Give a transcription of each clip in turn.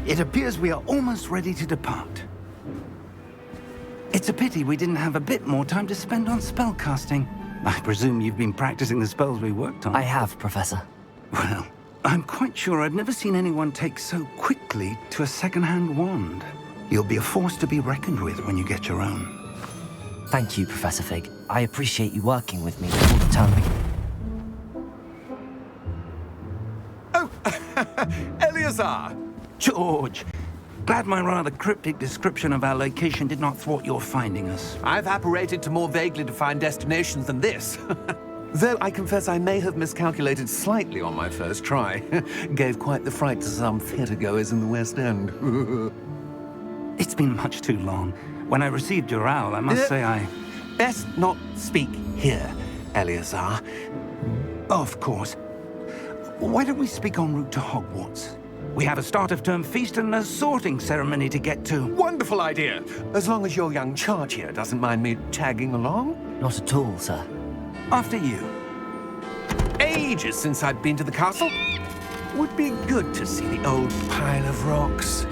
It appears we are almost ready to depart. It's a pity we didn't have a bit more time to spend on spellcasting. I presume you've been practicing the spells we worked on. I have, Professor. Well, I'm quite sure I've never seen anyone take so quickly to a second-hand wand. You'll be a force to be reckoned with when you get your own. Thank you, Professor Fig. I appreciate you working with me all the time. Oh, Eleazar! George! Glad my rather cryptic description of our location did not thwart your finding us. I've apparated to more vaguely defined destinations than this. Though I confess I may have miscalculated slightly on my first try. Gave quite the fright to some theatregoers in the West End. It's been much too long. When I received your owl, I must say I... Best not speak here, Eleazar. Of course. Why don't we speak en route to Hogwarts? We have a start-of-term feast and a sorting ceremony to get to. Wonderful idea! As long as your young charge here doesn't mind me tagging along. Not at all, sir. After you. Ages since I'd been to the castle. Would be good to see the old pile of rocks.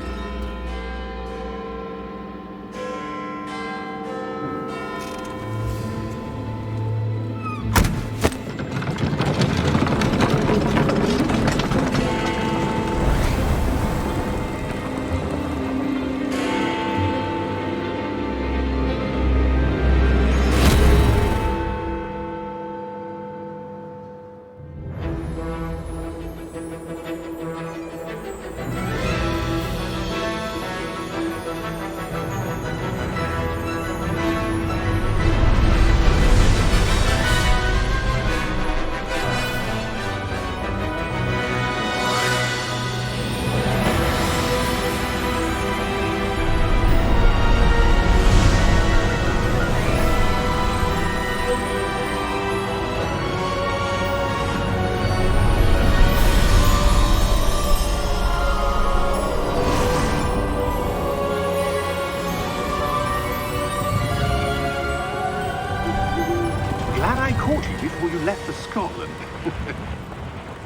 Before you left for Scotland.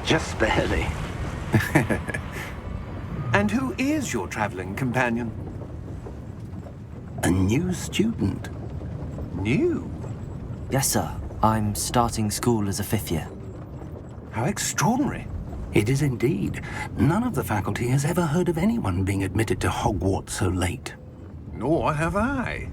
Just barely. And who is your traveling companion? A new student. New? Yes, sir. I'm starting school as a 5th year. How extraordinary. It is indeed. None of the faculty has ever heard of anyone being admitted to Hogwarts so late. Nor have I.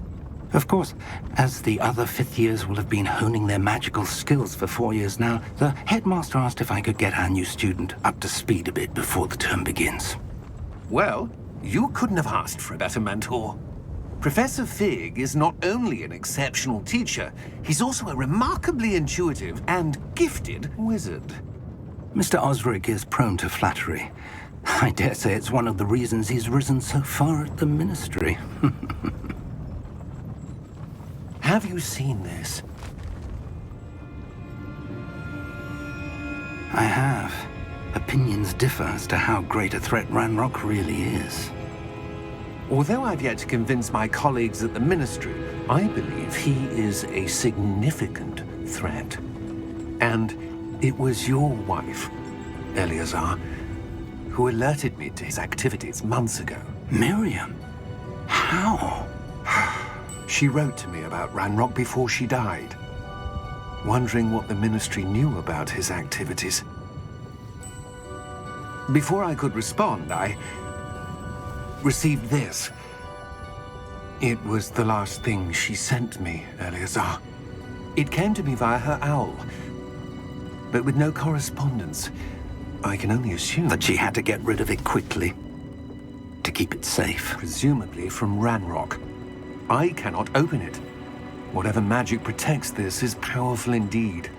Of course, as the other 5th years will have been honing their magical skills for 4 years now, the headmaster asked if I could get our new student up to speed a bit before the term begins. Well, you couldn't have asked for a better mentor. Professor Fig is not only an exceptional teacher, he's also a remarkably intuitive and gifted wizard. Mr. Osric is prone to flattery. I dare say it's one of the reasons he's risen so far at the Ministry. Have you seen this? I have. Opinions differ as to how great a threat Ranrock really is. Although I've yet to convince my colleagues at the Ministry, I believe he is a significant threat. And it was your wife, Eleazar, who alerted me to his activities months ago. Miriam? How? She wrote to me about Ranrock before she died, wondering what the Ministry knew about his activities. Before I could respond, I received this. It was the last thing she sent me, Eleazar. It came to me via her owl, but with no correspondence. I can only assume that she had to get rid of it quickly, to keep it safe. Presumably from Ranrock. I cannot open it. Whatever magic protects this is powerful indeed.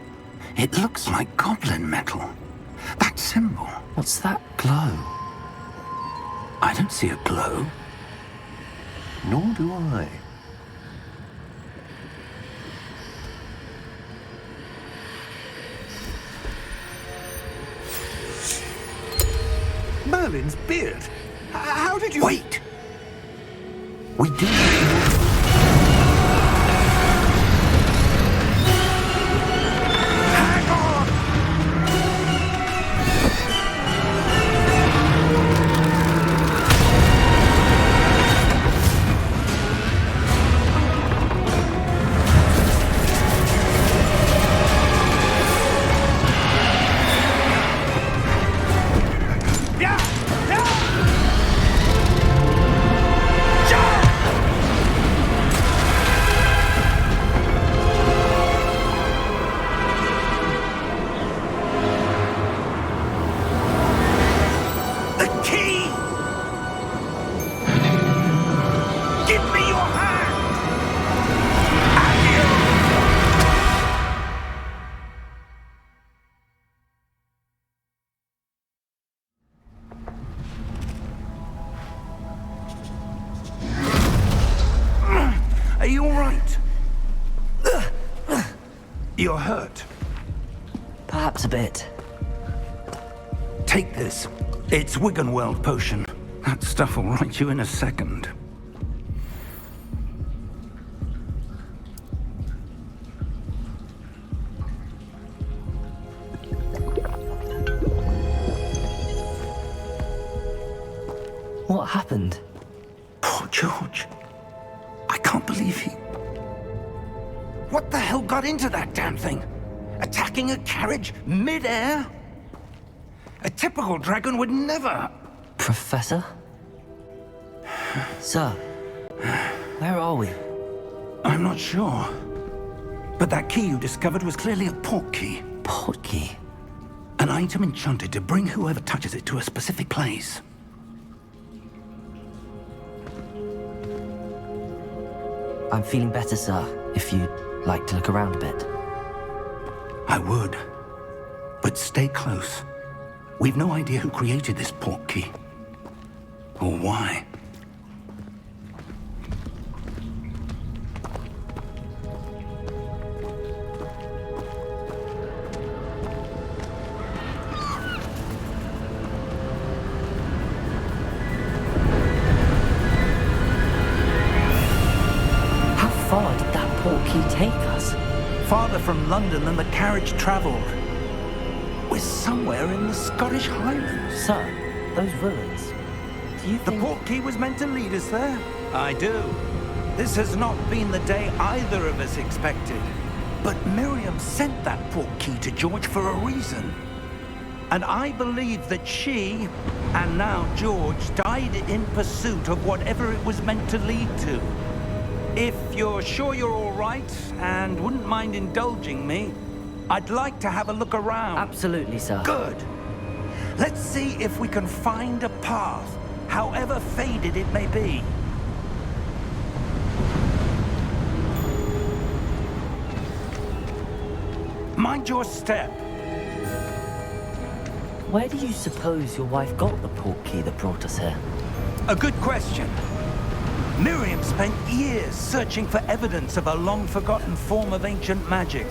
It looks like goblin metal. That symbol. What's that glow? I don't see a glow. Nor do I. Merlin's beard. How did you... Wait! We do... You're hurt. Perhaps a bit. Take this. It's Wiggenweld potion. That stuff will right you in a second. What happened? Poor George. I can't believe he... What the hell got into that damn thing? Attacking a carriage mid-air? A typical dragon would never... Professor? Sir, where are we? I'm not sure. But that key you discovered was clearly a port key. Port key? An item enchanted to bring whoever touches it to a specific place. I'm feeling better, sir, if you'd like to look around a bit. I would. But stay close. We've no idea who created this port key. Or why. How far did that port key take us? Farther from London than the carriage traveled. We're somewhere in the Scottish Highlands. Sir, those ruins. Do you The think... port key was meant to lead us there? I do. This has not been the day either of us expected. But Miriam sent that port key to George for a reason. And I believe that she, and now George, died in pursuit of whatever it was meant to lead to. If you're sure you're all right, and wouldn't mind indulging me, I'd like to have a look around. Absolutely, sir. Good. Let's see if we can find a path, however faded it may be. Mind your step. Where do you suppose your wife got the port key that brought us here? A good question. Miriam spent years searching for evidence of a long-forgotten form of ancient magic.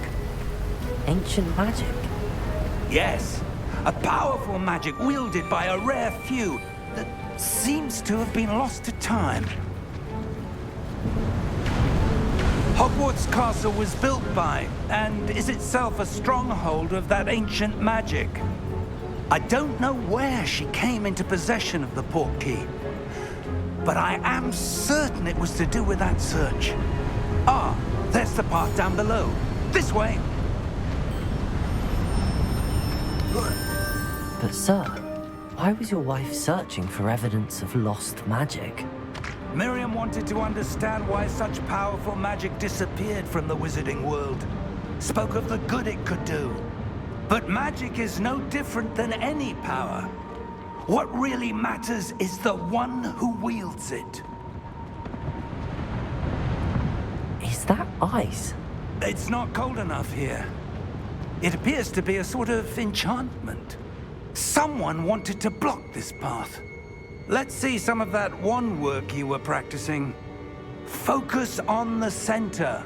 Ancient magic? Yes, a powerful magic wielded by a rare few that seems to have been lost to time. Hogwarts Castle was built by, and is itself a stronghold of that ancient magic. I don't know where she came into possession of the port key, but I am certain it was to do with that search. Ah, there's the path down below. This way. But sir, why was your wife searching for evidence of lost magic? Miriam wanted to understand why such powerful magic disappeared from the wizarding world. Spoke of the good it could do. But magic is no different than any power. What really matters is the one who wields it. Is that ice? It's not cold enough here. It appears to be a sort of enchantment. Someone wanted to block this path. Let's see some of that wand work you were practicing. Focus on the center.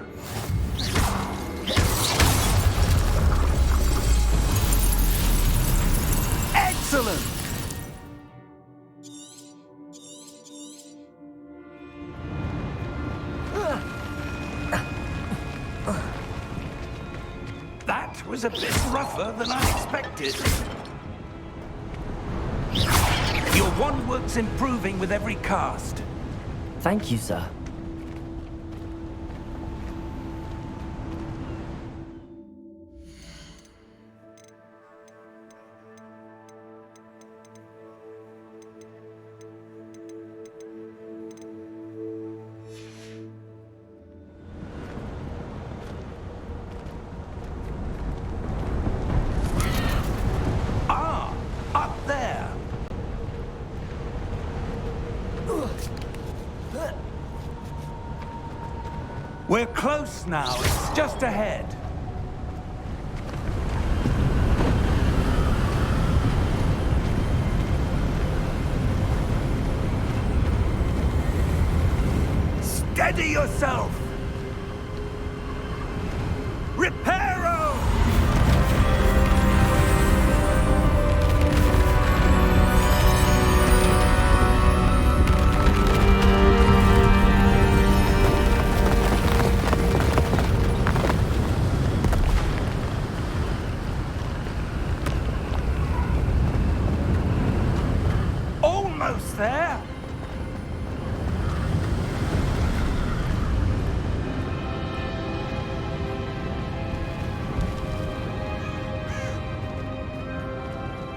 Excellent! That was a bit rougher than I expected. Your wand work's improving with every cast. Thank you, sir. Ah, up there. We're close now. It's just ahead. Steady yourself. Reparo! almost there.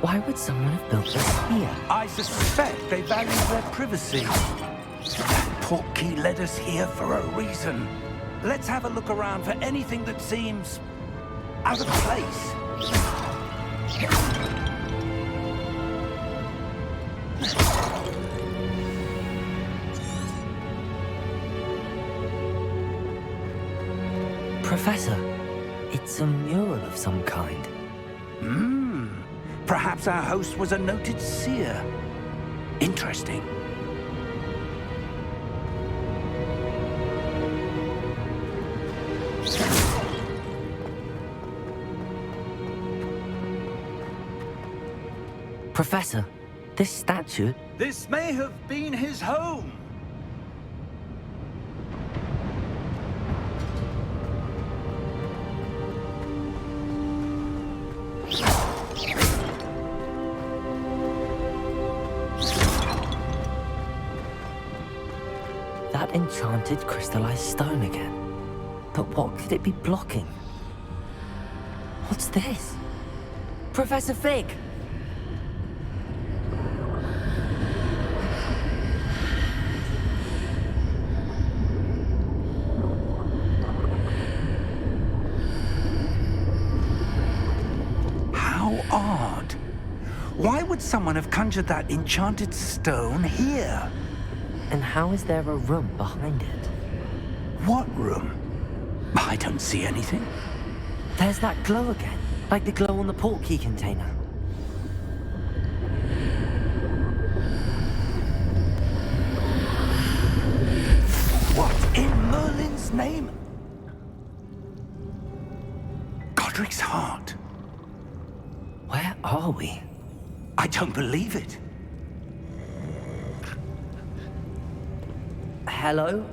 Why would someone have built this here? I suspect they value their privacy. That portkey led us here for a reason. Let's have a look around for anything that seems out of place. Professor, it's a mural of some kind. Perhaps our host was a noted seer. Interesting. Professor, this statue... This may have been his home. That enchanted crystallized stone again. But what could it be blocking? What's this? Professor Fig! How odd. Why would someone have conjured that enchanted stone here? And how is there a room behind it? What room? I don't see anything. There's that glow again, like the glow on the portkey container. What in Merlin's name? Godric's heart. Where are we? I don't believe it. Hello?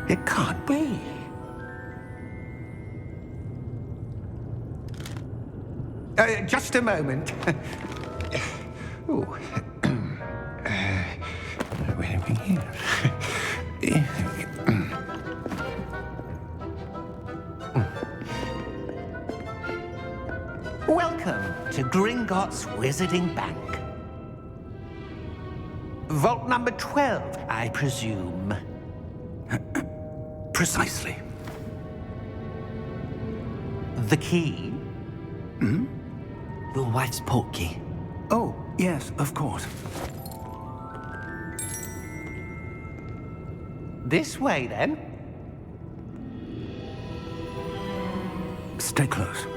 It can't be. Just a moment. Oh. Where are we here? Welcome to Gringotts Wizarding Bank. Vault number 12, I presume. Precisely. The key? Your wife's portkey. Oh, yes, of course. This way, then. Stay close.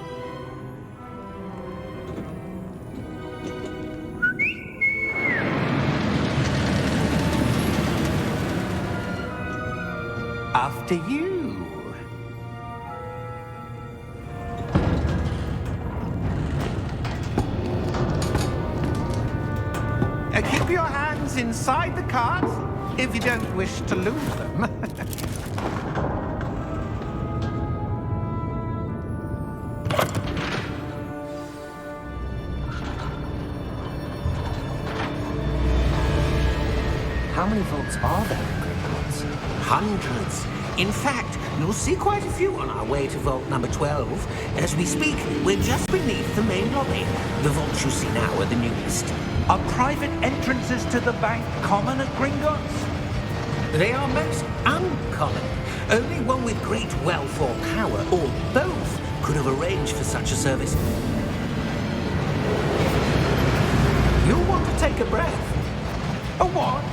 After you. Keep your hands inside the cards if you don't wish to lose them. How many vaults are there in Gringotts? Hundreds. In fact, you'll see quite a few on our way to vault number 12. As we speak, we're just beneath the main lobby. The vaults you see now are the newest. Are private entrances to the bank common at Gringotts? They are most uncommon. Only one with great wealth or power, or both, could have arranged for such a service. You'll want to take a breath. A what?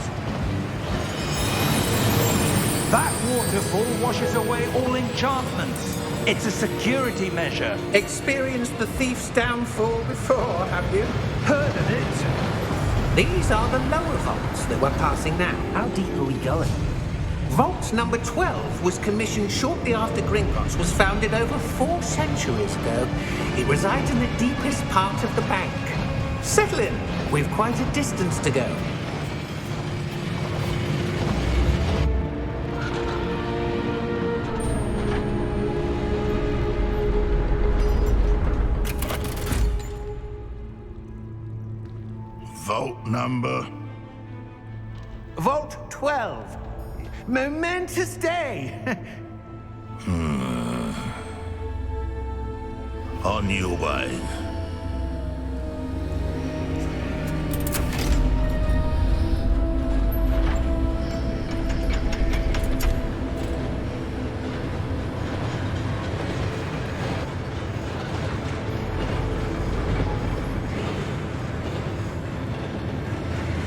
That waterfall washes away all enchantments. It's a security measure. Experienced the thief's downfall before, have you? Heard of it? These are the lower vaults that we're passing now. How deep are we going? Vault number 12 was commissioned shortly after Gringotts was founded over 4 centuries ago. It resides in the deepest part of the bank. Settle in. We've quite a distance to go. Vault number? Vault 12. Momentous day. On your way.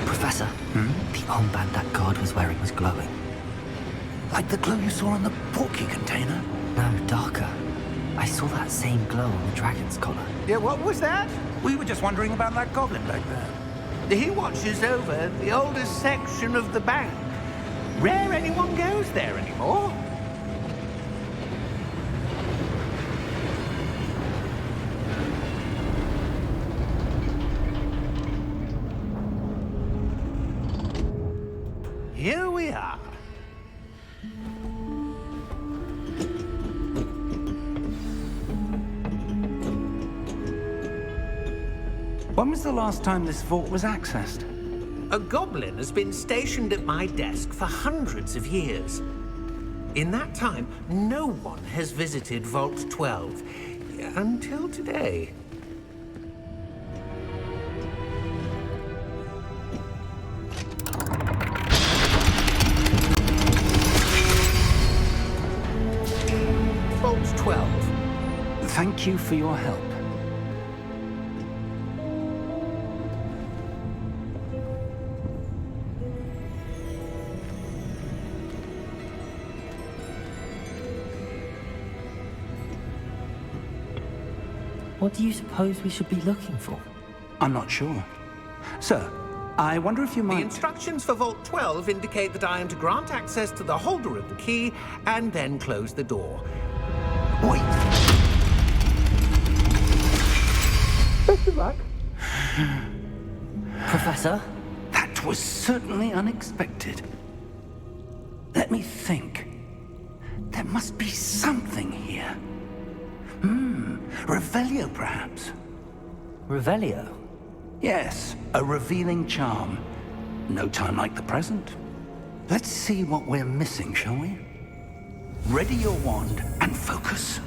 Professor, the armband that guard was wearing was glowing. Like the glow you saw on the portkey container? No, darker. I saw that same glow on the dragon's collar. Yeah, what was that? We were just wondering about that goblin back there. He watches over the oldest section of the bank. Rare anyone goes there anymore. Here we are. When was the last time this vault was accessed? A goblin has been stationed at my desk for hundreds of years. In that time, no one has visited Vault 12 until today. Vault 12. Thank you for your help. What do you suppose we should be looking for? I'm not sure. Sir, I wonder if you The might... instructions for Vault 12 indicate that I am to grant access to the holder of the key and then close the door. Wait! Best of luck. Professor? That was certainly unexpected. Let me think. There must be something here. Revelio, perhaps? Revelio? Yes, a revealing charm. No time like the present. Let's see what we're missing, shall we? Ready your wand and focus.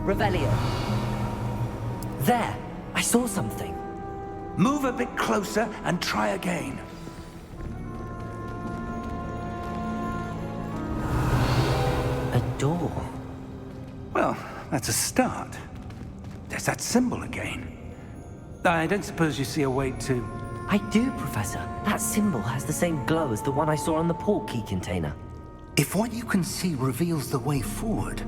Revelio. There! I saw something. Move a bit closer and try again. A door. Well, that's a start. There's that symbol again. I don't suppose you see a way to... I do, Professor. That symbol has the same glow as the one I saw on the portkey container. If what you can see reveals the way forward,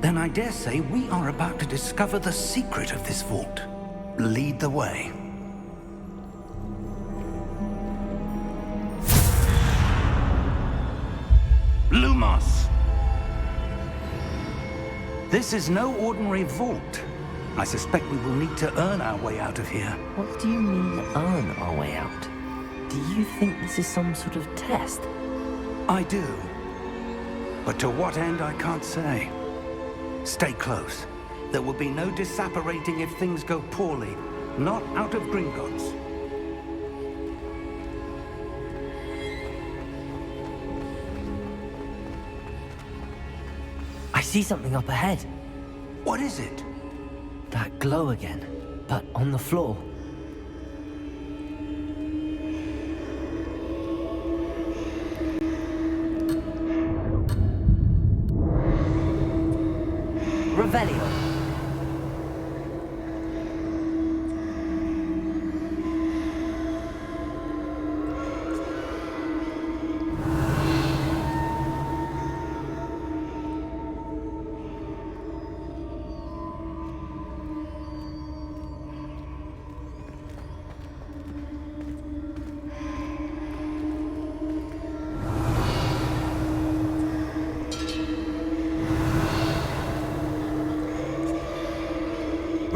then I dare say we are about to discover the secret of this vault. Lead the way. Lumos! This is no ordinary vault. I suspect we will need to earn our way out of here. What do you mean, earn our way out? Do you think this is some sort of test? I do. But to what end, I can't say. Stay close. There will be no disapparating if things go poorly. Not out of Gringotts. I see something up ahead. What is it? That glow again, but on the floor. Revelio.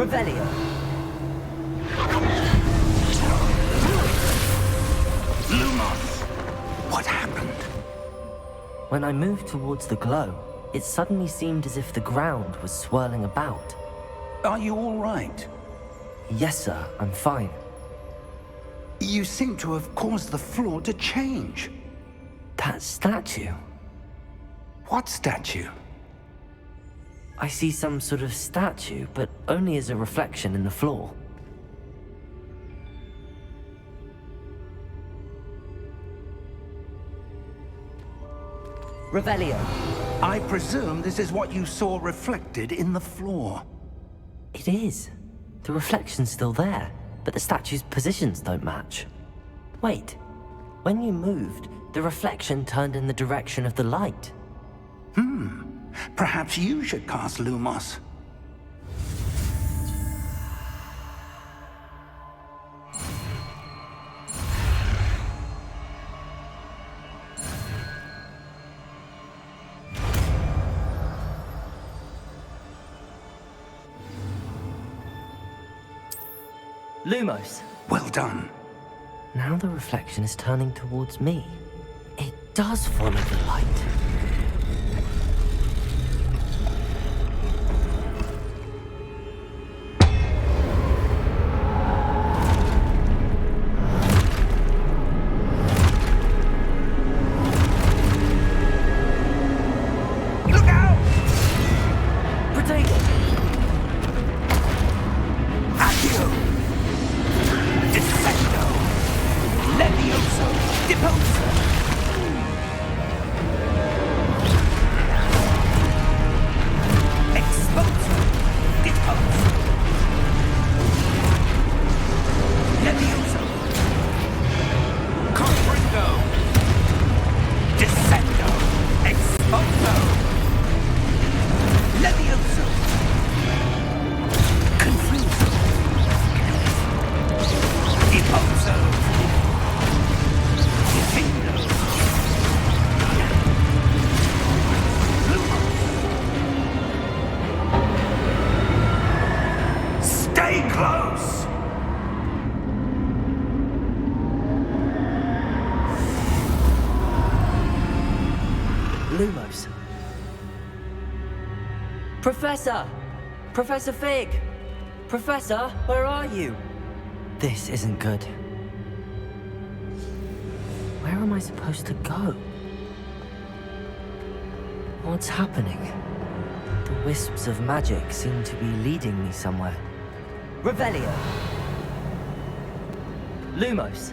Revelio. Lumos! What happened? When I moved towards the glow, it suddenly seemed as if the ground was swirling about. Are you all right? Yes, sir, I'm fine. You seem to have caused the floor to change. That statue. What statue? I see some sort of statue, but only as a reflection in the floor. Revelio. I presume this is what you saw reflected in the floor. It is. The reflection's still there, but the statue's positions don't match. Wait. When you moved, the reflection turned in the direction of the light. Perhaps you should cast Lumos. Lumos. Well done. Now the reflection is turning towards me. It does follow the light. Look out! Protego! Accio! Descendo! Levioso! Deposo! Exposo! Deposo! Levioso! Confringo! Descendo! Exposo! Levioso! Confuso! Deposo! Defendo! Lumos! Stay close! Lumos. Professor! Professor Fig! Professor, where are you? This isn't good. Where am I supposed to go? What's happening? The wisps of magic seem to be leading me somewhere. Revelio! Lumos!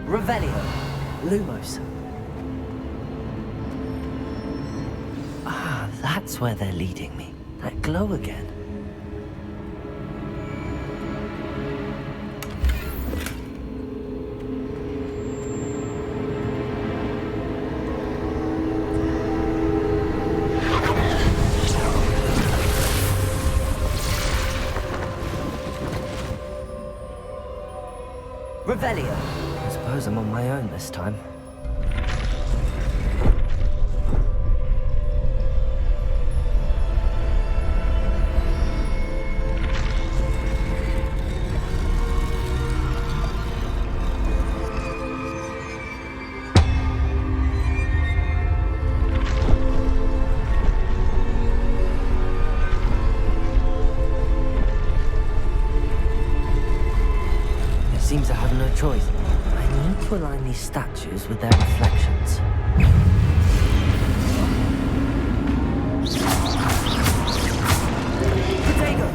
Revelio! Lumos! Ah, that's where they're leading me. That glow again. Revelio! I suppose I'm on my own this time. Seems I have no choice. I need to align these statues with their reflections. Protego!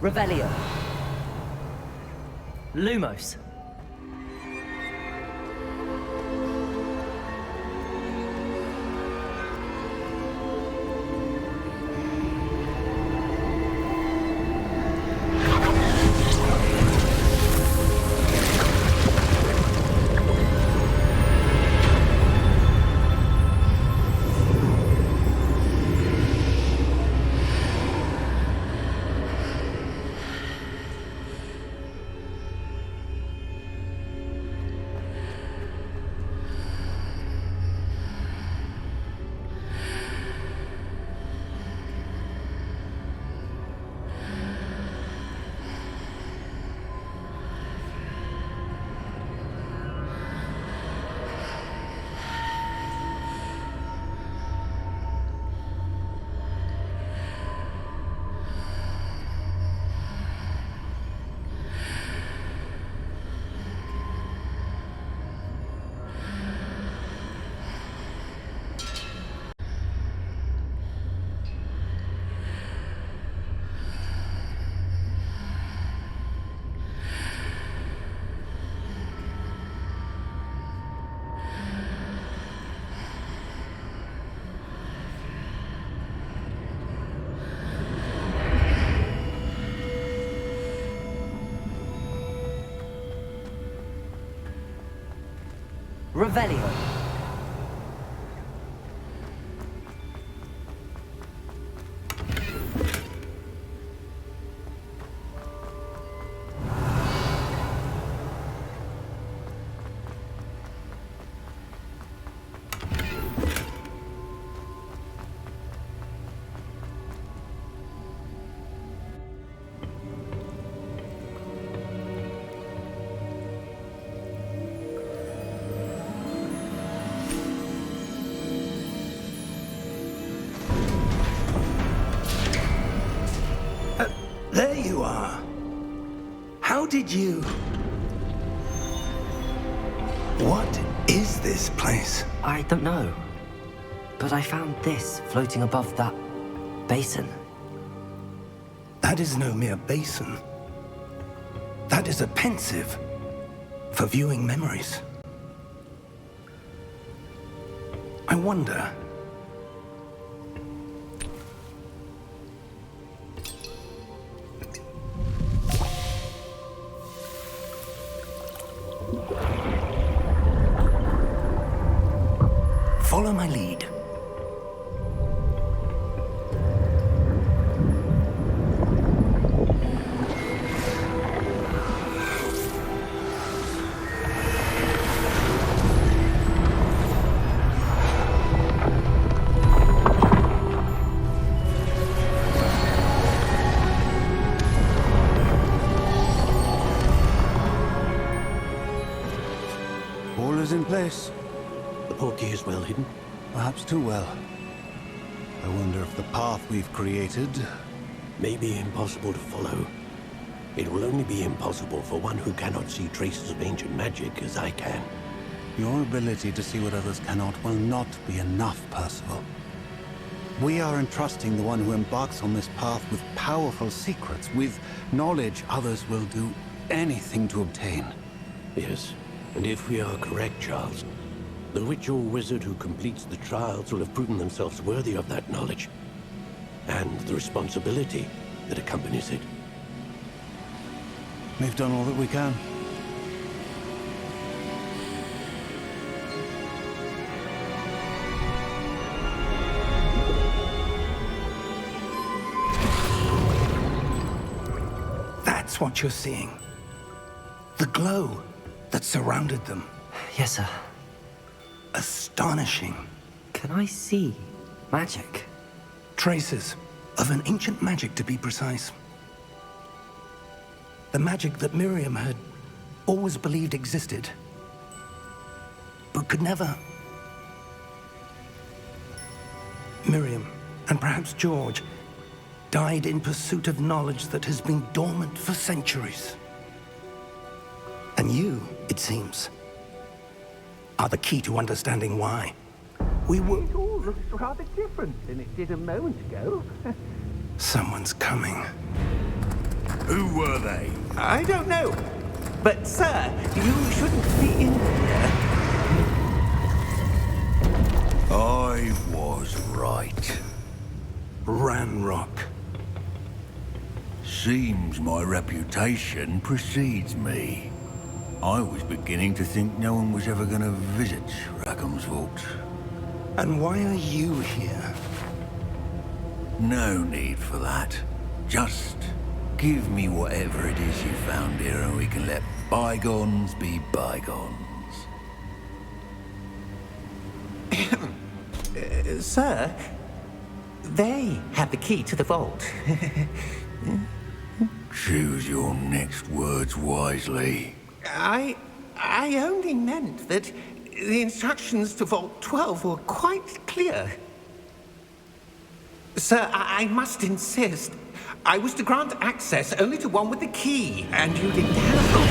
Revelio. Lumos. Revelio. There you are. How did you... What is this place? I don't know. But I found this floating above that basin. That is no mere basin. That is a pensive for viewing memories. I wonder... Follow my lead. All is in place. The portkey is well hidden. Perhaps too well. I wonder if the path we've created... May be impossible to follow. It will only be impossible for one who cannot see traces of ancient magic as I can. Your ability to see what others cannot will not be enough, Percival. We are entrusting the one who embarks on this path with powerful secrets, with knowledge others will do anything to obtain. Yes, and if we are correct, Charles, the witch or wizard who completes the trials will have proven themselves worthy of that knowledge, and the responsibility that accompanies it. We've done all that we can. That's what you're seeing. The glow that surrounded them. Yes, sir. Astonishing. Can I see magic? Traces of an ancient magic, to be precise. The magic that Miriam had always believed existed, but could never. Miriam, and perhaps George, died in pursuit of knowledge that has been dormant for centuries. And you, it seems, are the key to understanding why. We were... It all looks rather different than it did a moment ago. Someone's coming. Who were they? I don't know. But, sir, you shouldn't be in here. I was right. Ranrock. Seems my reputation precedes me. I was beginning to think no one was ever going to visit Rackham's vault. And why are you here? No need for that. Just give me whatever it is you found here and we can let bygones be bygones. Sir, they have the key to the vault. Choose your next words wisely. I only meant that the instructions to Vault 12 were quite clear. Sir, I must insist. I was to grant access only to one with the key, and you didn't have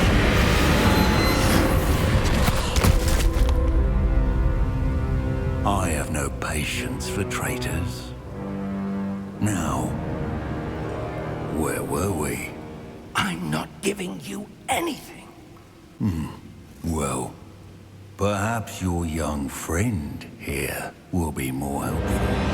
I have no patience for traitors. Now, where were we? I'm not giving you anything. Well, perhaps your young friend here will be more helpful.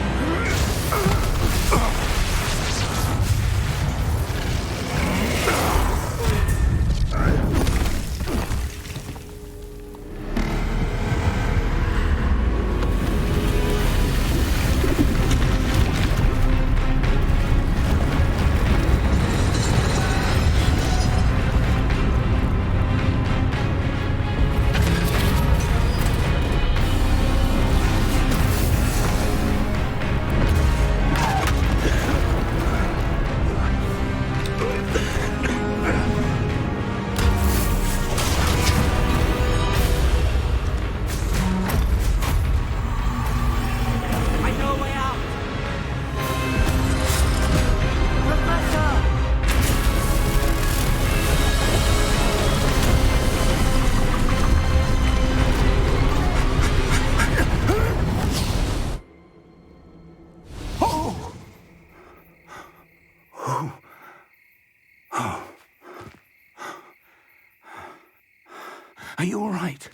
Are you all right?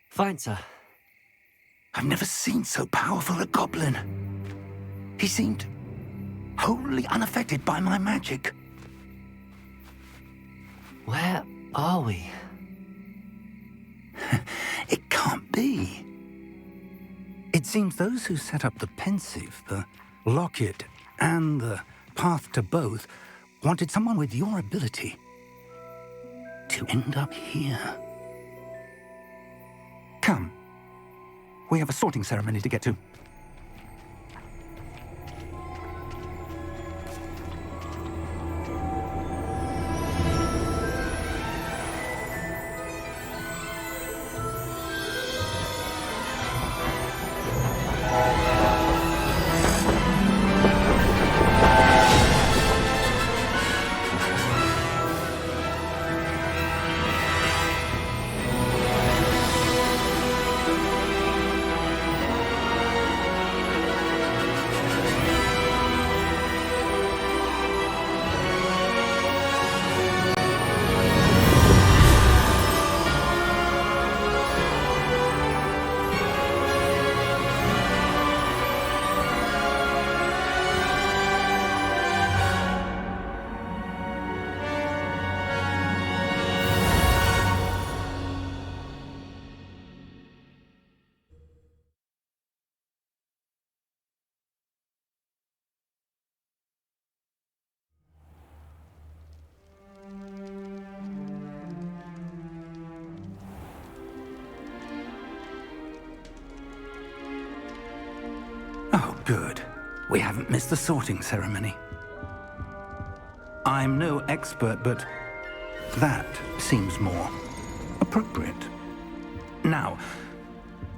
Fine, sir. I've never seen so powerful a goblin. He seemed wholly unaffected by my magic. Where are we? It can't be. It seems those who set up the pensive, the locket, and the path to both wanted someone with your ability to end up here. Come. We have a sorting ceremony to get to. Oh, good. We haven't missed the sorting ceremony. I'm no expert, but That seems more appropriate. Now,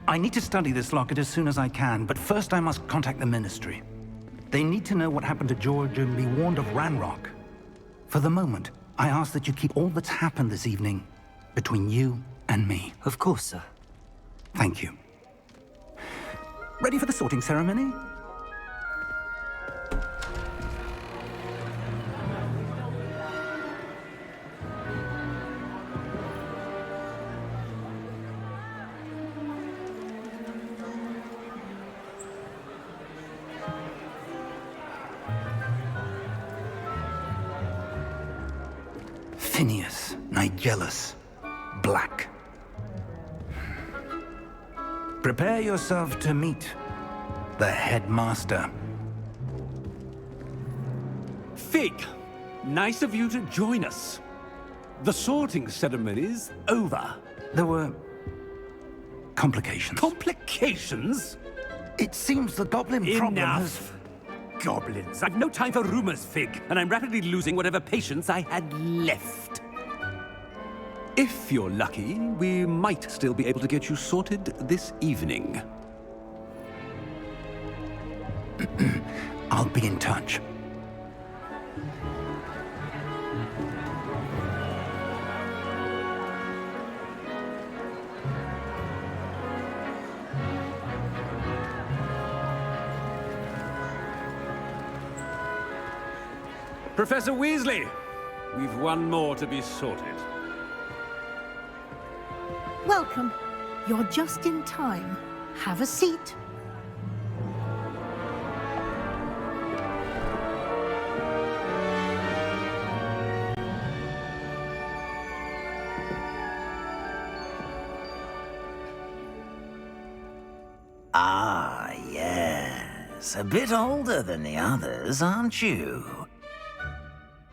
I need to study this locket as soon as I can, but first I must contact the Ministry. They need to know what happened to George and be warned of Ranrock. For the moment, I ask that you keep all that's happened this evening between you and me. Of course, sir. Thank you. Ready for the sorting ceremony? Phineas, Nigellus, Black. Prepare yourself to meet the headmaster. Fig, nice of you to join us. The sorting ceremony's over. There were complications. Complications? It seems the goblin problem has... Enough. Goblins. I've no time for rumors, Fig, and I'm rapidly losing whatever patience I had left. If you're lucky, we might still be able to get you sorted this evening. I'll be in touch. Professor Weasley, we've one more to be sorted. Welcome. You're just in time. Have a seat. Ah, yes. A bit older than the others, aren't you?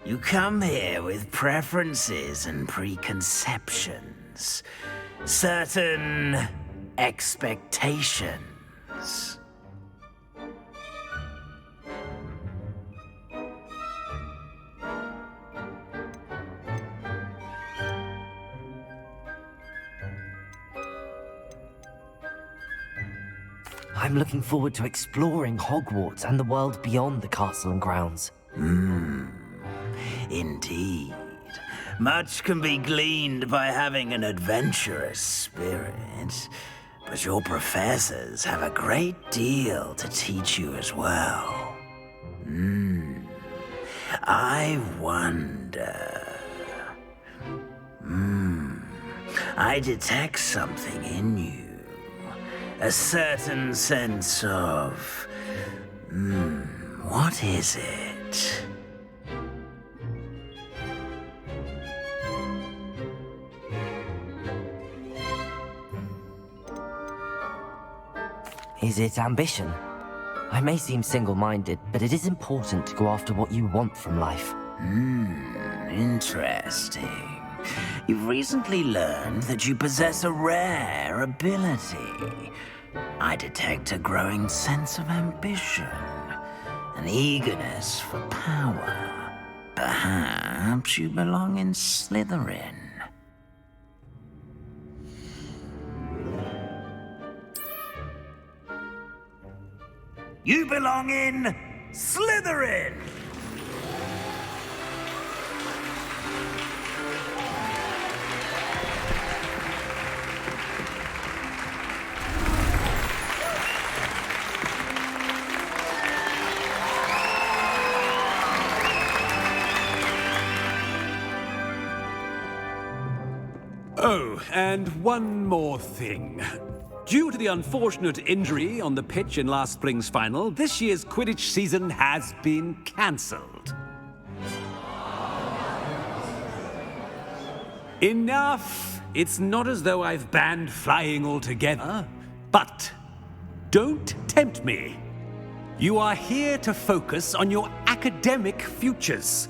You come here with preferences and preconceptions. Certain expectations. I'm looking forward to exploring Hogwarts and the world beyond the castle and grounds. Indeed. Much can be gleaned by having an adventurous spirit, but your professors have a great deal to teach you as well. I wonder... I detect something in you. A certain sense of... what is it? Is it ambition? I may seem single-minded, but it is important to go after what you want from life. Interesting. You've recently learned that you possess a rare ability. I detect a growing sense of ambition, an eagerness for power. Perhaps you belong in Slytherin. You belong in Slytherin! Oh, and one more thing. Due to the unfortunate injury on the pitch in last spring's final, this year's Quidditch season has been cancelled. Enough! It's not as though I've banned flying altogether, but don't tempt me. You are here to focus on your academic futures.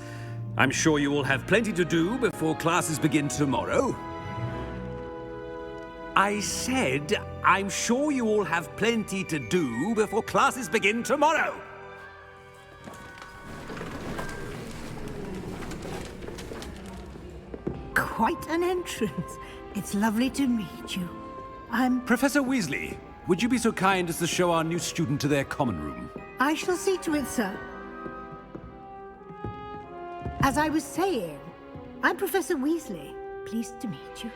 I'm sure you will have plenty to do before classes begin tomorrow. I said, I'm sure you all have plenty to do before classes begin tomorrow. quite an entrance. It's lovely to meet you. Professor Weasley, would you be so kind as to show our new student to their common room? I shall see to it, sir. As I was saying, I'm Professor Weasley. Pleased to meet you.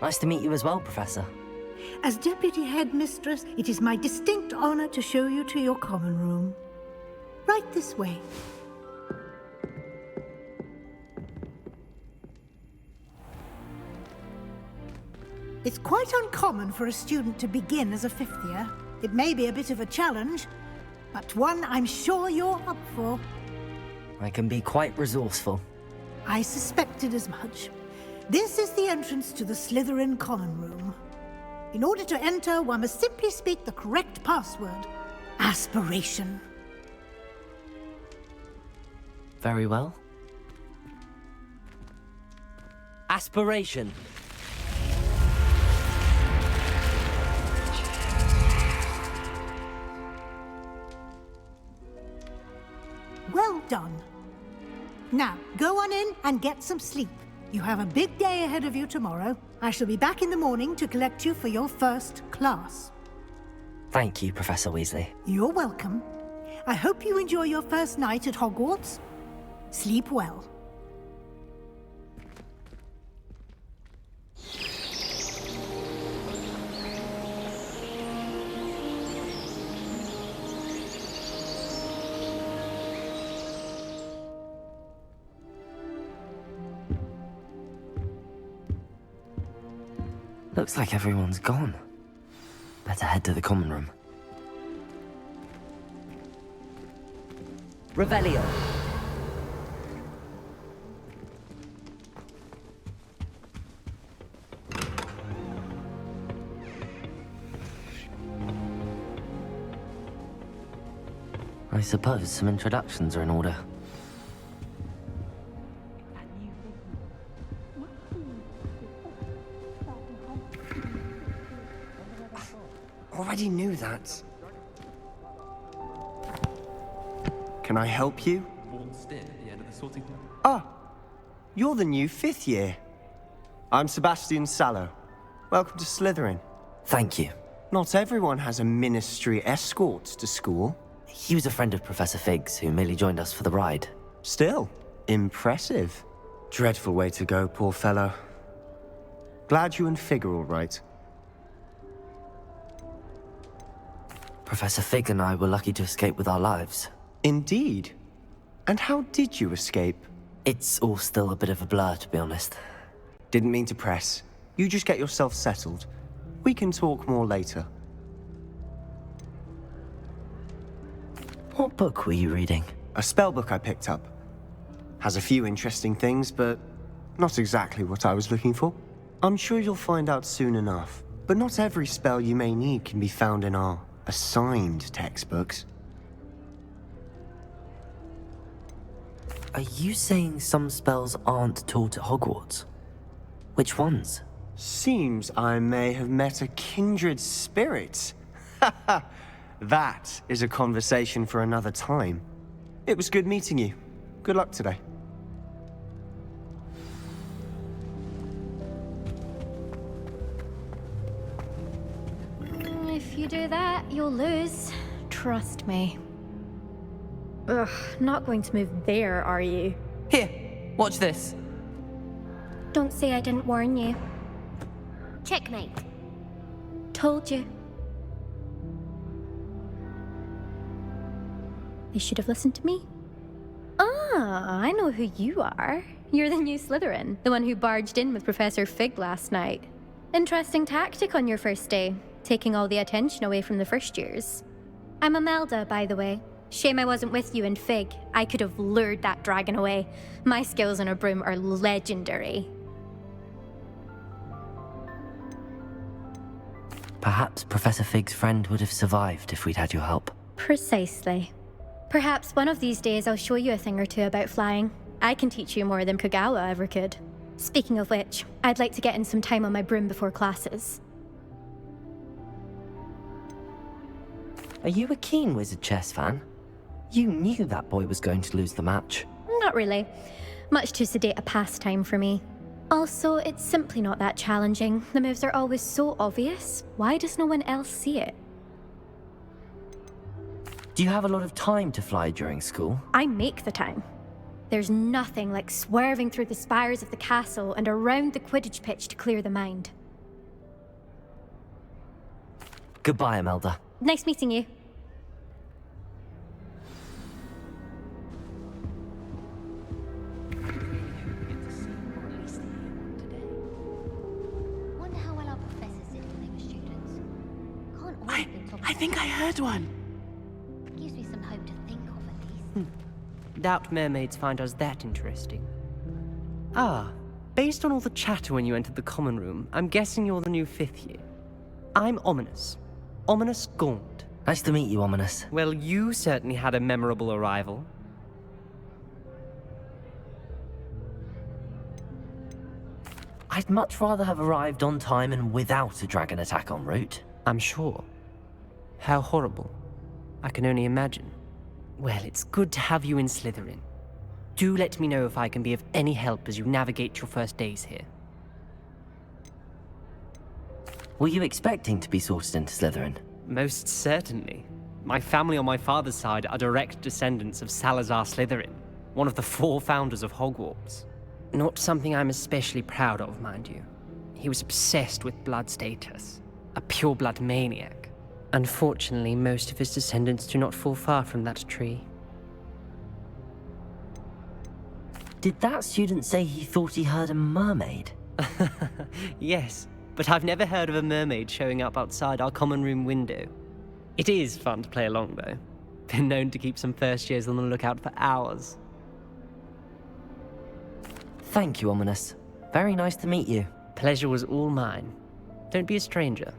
Nice to meet you as well, Professor. As Deputy Headmistress, it is my distinct honor to show you to your common room. Right this way. It's quite uncommon for a student to begin as a fifth year. It may be a bit of a challenge, but one I'm sure you're up for. I can be quite resourceful. I suspected as much. This is the entrance to the Slytherin common room. In order to enter, one must simply speak the correct password. Aspiration. Very well. Aspiration. Well done. Now, go on in and get some sleep. You have a big day ahead of you tomorrow. I shall be back in the morning to collect you for your first class. Thank you, Professor Weasley. You're welcome. I hope you enjoy your first night at Hogwarts. Sleep well. Looks like everyone's gone. Better head to the common room. Revelio. I suppose some introductions are in order. Already knew that. Can I help you? Ah, you're the new fifth year. I'm Sebastian Sallow. Welcome to Slytherin. Thank you. Not everyone has a ministry escort to school. He was a friend of Professor Fig's who merely joined us for the ride. Still, impressive. Dreadful way to go, poor fellow. Glad you and Fig are all right. Professor Fig and I were lucky to escape with our lives. Indeed. And how did you escape? It's all still a bit of a blur, to be honest. Didn't mean to press. You just get yourself settled. We can talk more later. What book were you reading? A spell book I picked up. Has a few interesting things, but not exactly what I was looking for. I'm sure you'll find out soon enough. But not every spell you may need can be found in our assigned textbooks. Are you saying some spells aren't taught at Hogwarts? Which ones? Seems I may have met a kindred spirit. Haha, that is a conversation for another time. It was good meeting you. Good luck today. If you do that, you'll lose. Trust me. Ugh, not going to move there, are you? Here, watch this. Don't say I didn't warn you. Checkmate. Told you. They should have listened to me. Ah, I know who you are. You're the new Slytherin, the one who barged in with Professor Fig last night. Interesting tactic on your first day, taking all the attention away from the first years. I'm Imelda, by the way. Shame I wasn't with you in Fig. I could have lured that dragon away. My skills on a broom are legendary. Perhaps Professor Fig's friend would have survived if we'd had your help. Precisely. Perhaps one of these days I'll show you a thing or two about flying. I can teach you more than Kogawa ever could. Speaking of which, I'd like to get in some time on my broom before classes. Are you a keen Wizard Chess fan? You knew that boy was going to lose the match. Not really. Much too sedate a pastime for me. Also, it's simply not that challenging. The moves are always so obvious. Why does no one else see it? Do you have a lot of time to fly during school? I make the time. There's nothing like swerving through the spires of the castle and around the Quidditch pitch to clear the mind. Goodbye, Imelda. Nice meeting you. Wonder how well our professors did when they were students. Can't all have been top I think I heard one. Gives me some hope to think of at least. Doubt mermaids find us that interesting. Ah, based on all the chatter when you entered the common room, I'm guessing you're the new 5th year. I'm Ominous. Ominous Gaunt. Nice to meet you, Ominous. Well, you certainly had a memorable arrival. I'd much rather have arrived on time and without a dragon attack en route. I'm sure. How horrible. I can only imagine. Well, it's good to have you in Slytherin. Do let me know if I can be of any help as you navigate your first days here. Were you expecting to be sorted into Slytherin? Most certainly. My family on my father's side are direct descendants of Salazar Slytherin, one of the 4 founders of Hogwarts. Not something I'm especially proud of, mind you. He was obsessed with blood status, a pure-blood maniac. Unfortunately, most of his descendants do not fall far from that tree. Did that student say he thought he heard a mermaid? Yes, but I've never heard of a mermaid showing up outside our common room window. It is fun to play along, though. Been known to keep some first years on the lookout for hours. Thank you, Ominous. Very nice to meet you. Pleasure was all mine. Don't be a stranger.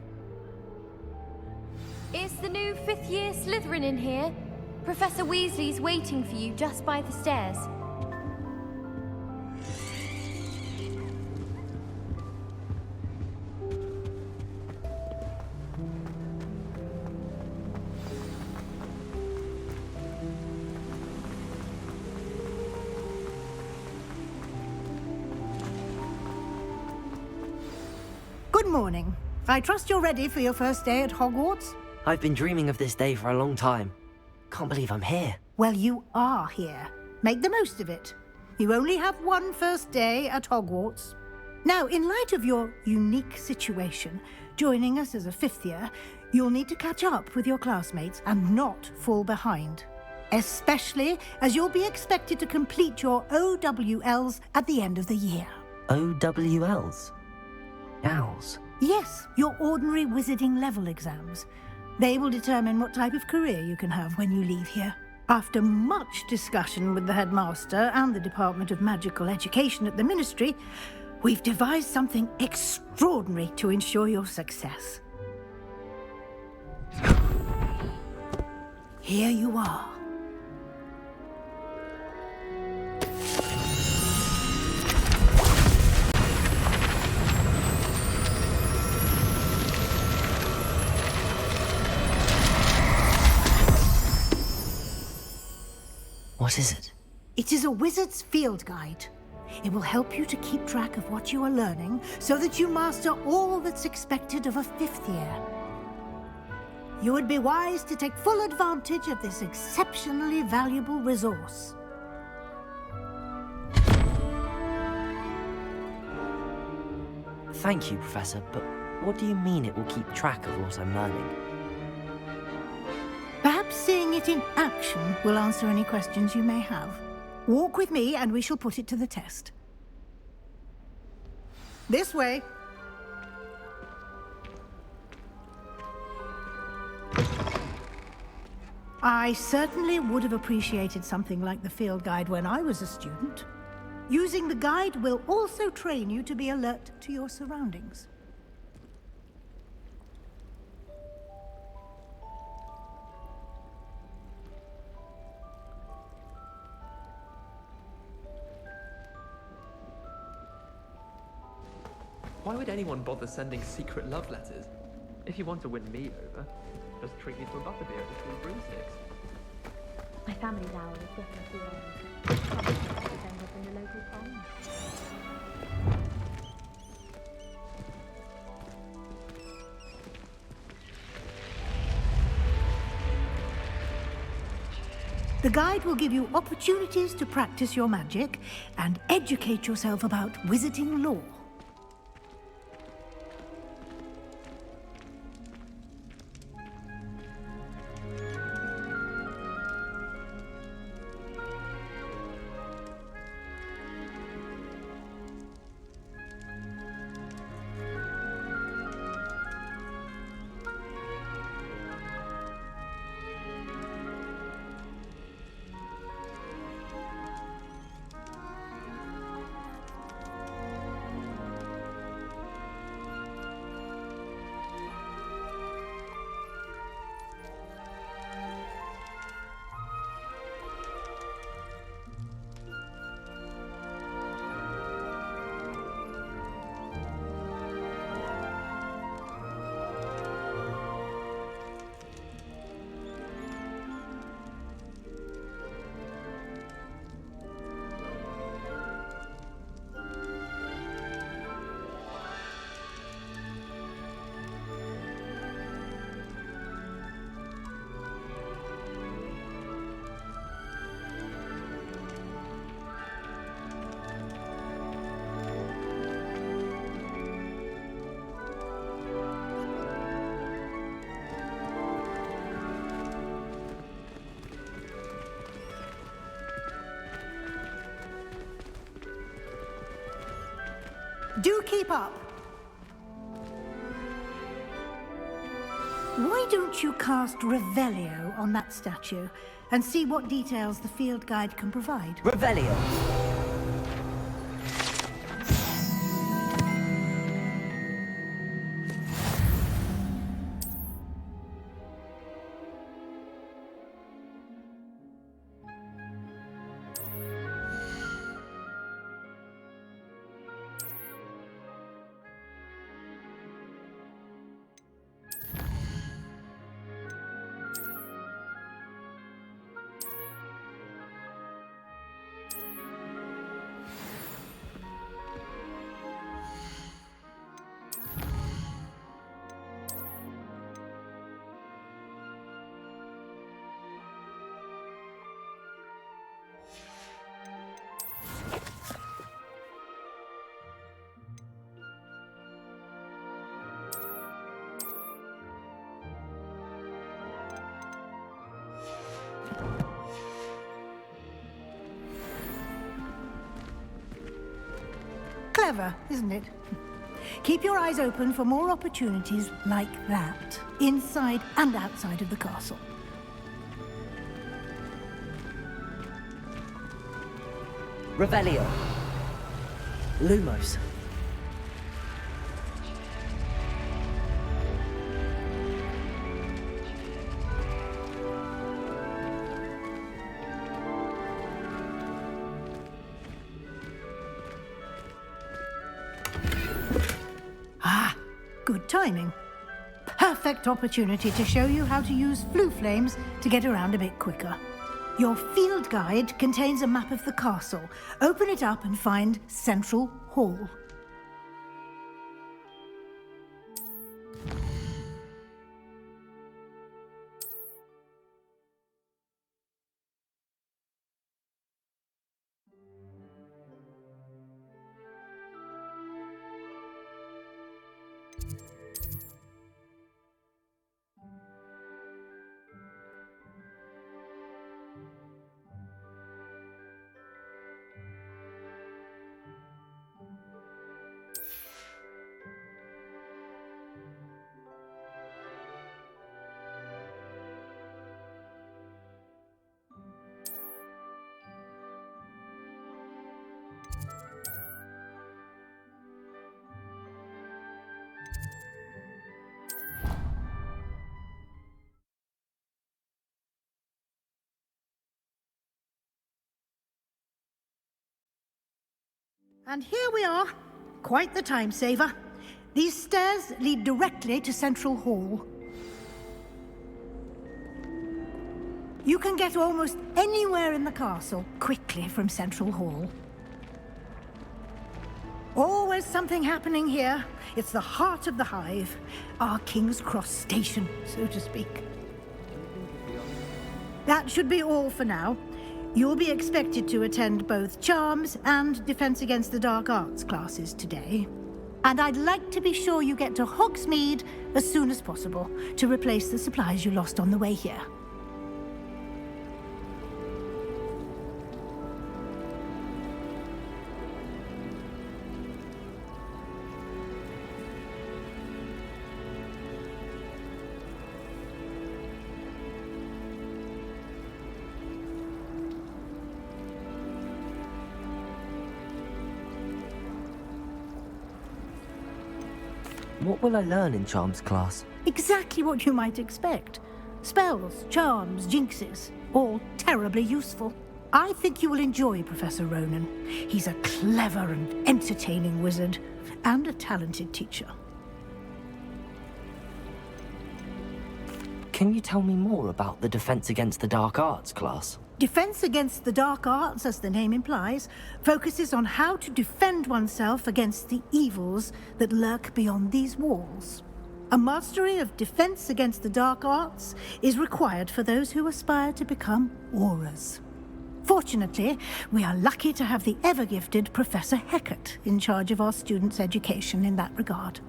Is the new 5th year Slytherin in here? Professor Weasley's waiting for you just by the stairs. Good morning. I trust you're ready for your first day at Hogwarts? I've been dreaming of this day for a long time. Can't believe I'm here. Well, you are here. Make the most of it. You only have one first day at Hogwarts. Now, in light of your unique situation, joining us as a 5th year, you'll need to catch up with your classmates and not fall behind. Especially as you'll be expected to complete your OWLs at the end of the year. OWLs? Owls? Yes, your ordinary wizarding level exams. They will determine what type of career you can have when you leave here. After much discussion with the headmaster and the Department of Magical Education at the Ministry, we've devised something extraordinary to ensure your success. Here you are. What is it? It is a wizard's field guide. It will help you to keep track of what you are learning so that you master all that's expected of a 5th year. You would be wise to take full advantage of this exceptionally valuable resource. Thank you, Professor, but what do you mean it will keep track of what I'm learning? Perhaps seeing it in action will answer any questions you may have. Walk with me and we shall put it to the test. This way. I certainly would have appreciated something like the field guide when I was a student. Using the guide will also train you to be alert to your surroundings. Why would anyone bother sending secret love letters? If you want to win me over, just treat me to a butterbeer between broomsticks. My family's owl is definitely wrong. Probably going to end up in the local pond. The guide will give you opportunities to practice your magic and educate yourself about wizarding lore. Do keep up. Why don't you cast Revelio on that statue and see what details the field guide can provide? Revelio. Clever, isn't it? Keep your eyes open for more opportunities like that, inside and outside of the castle. Revelio. Lumos. Good timing. Perfect opportunity to show you how to use flue flames to get around a bit quicker. Your field guide contains a map of the castle. Open it up and find Central Hall. And here we are. Quite the time saver. These stairs lead directly to Central Hall. You can get almost anywhere in the castle quickly from Central Hall. Always something happening here. It's the heart of the hive. Our King's Cross station, so to speak. That should be all for now. You'll be expected to attend both Charms and Defense Against the Dark Arts classes today. And I'd like to be sure you get to Hogsmeade as soon as possible to replace the supplies you lost on the way here. What will I learn in Charms class? Exactly what you might expect. Spells, charms, jinxes, all terribly useful. I think you will enjoy Professor Ronan. He's a clever and entertaining wizard, and a talented teacher. Can you tell me more about the Defense Against the Dark Arts class? Defense Against the Dark Arts, as the name implies, focuses on how to defend oneself against the evils that lurk beyond these walls. A mastery of Defense Against the Dark Arts is required for those who aspire to become Aurors. Fortunately, we are lucky to have the ever-gifted Professor Hecat in charge of our students' education in that regard.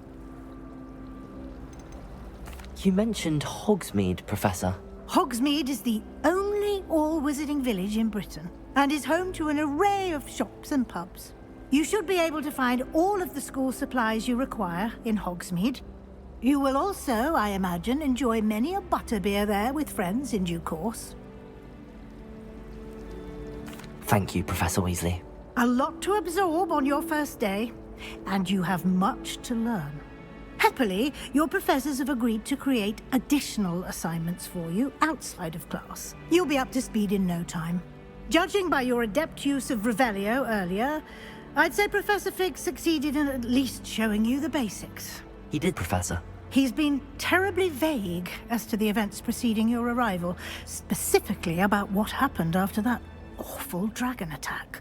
You mentioned Hogsmeade, Professor. Hogsmeade is the only all-wizarding village in Britain, and is home to an array of shops and pubs. You should be able to find all of the school supplies you require in Hogsmeade. You will also, I imagine, enjoy many a butterbeer there with friends in due course. Thank you, Professor Weasley. A lot to absorb on your first day, and you have much to learn. Happily, your professors have agreed to create additional assignments for you outside of class. You'll be up to speed in no time. Judging by your adept use of Revelio earlier, I'd say Professor Fig succeeded in at least showing you the basics. He did, Professor. He's been terribly vague as to the events preceding your arrival, specifically about what happened after that awful dragon attack.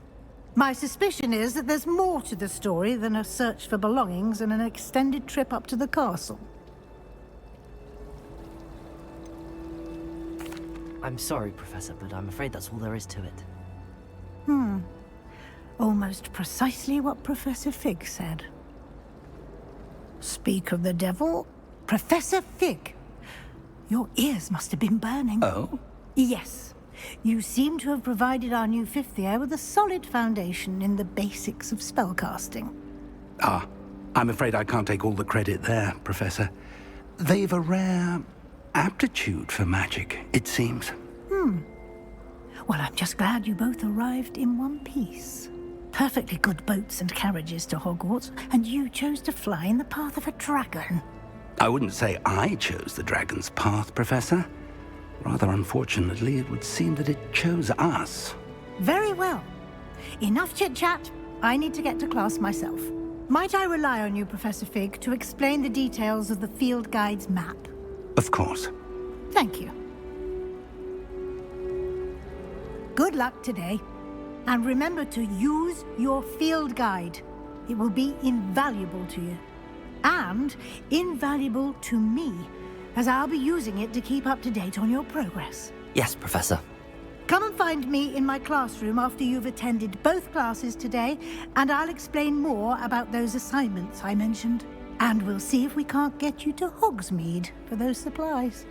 My suspicion is that there's more to the story than a search for belongings and an extended trip up to the castle. I'm sorry, Professor, but I'm afraid that's all there is to it. Almost precisely what Professor Fig said. Speak of the devil, Professor Fig. Your ears must have been burning. Oh? Yes. You seem to have provided our new fifth year with a solid foundation in the basics of spellcasting. Ah, I'm afraid I can't take all the credit there, Professor. They've a rare aptitude for magic, it seems. Well, I'm just glad you both arrived in one piece. Perfectly good boats and carriages to Hogwarts, and you chose to fly in the path of a dragon. I wouldn't say I chose the dragon's path, Professor. Rather unfortunately, it would seem that it chose us. Very well. Enough chit-chat. I need to get to class myself. Might I rely on you, Professor Fig, to explain the details of the field guide's map? Of course. Thank you. Good luck today. And remember to use your field guide. It will be invaluable to you. And invaluable to me, as I'll be using it to keep up to date on your progress. Yes, Professor. Come and find me in my classroom after you've attended both classes today, and I'll explain more about those assignments I mentioned. And we'll see if we can't get you to Hogsmeade for those supplies.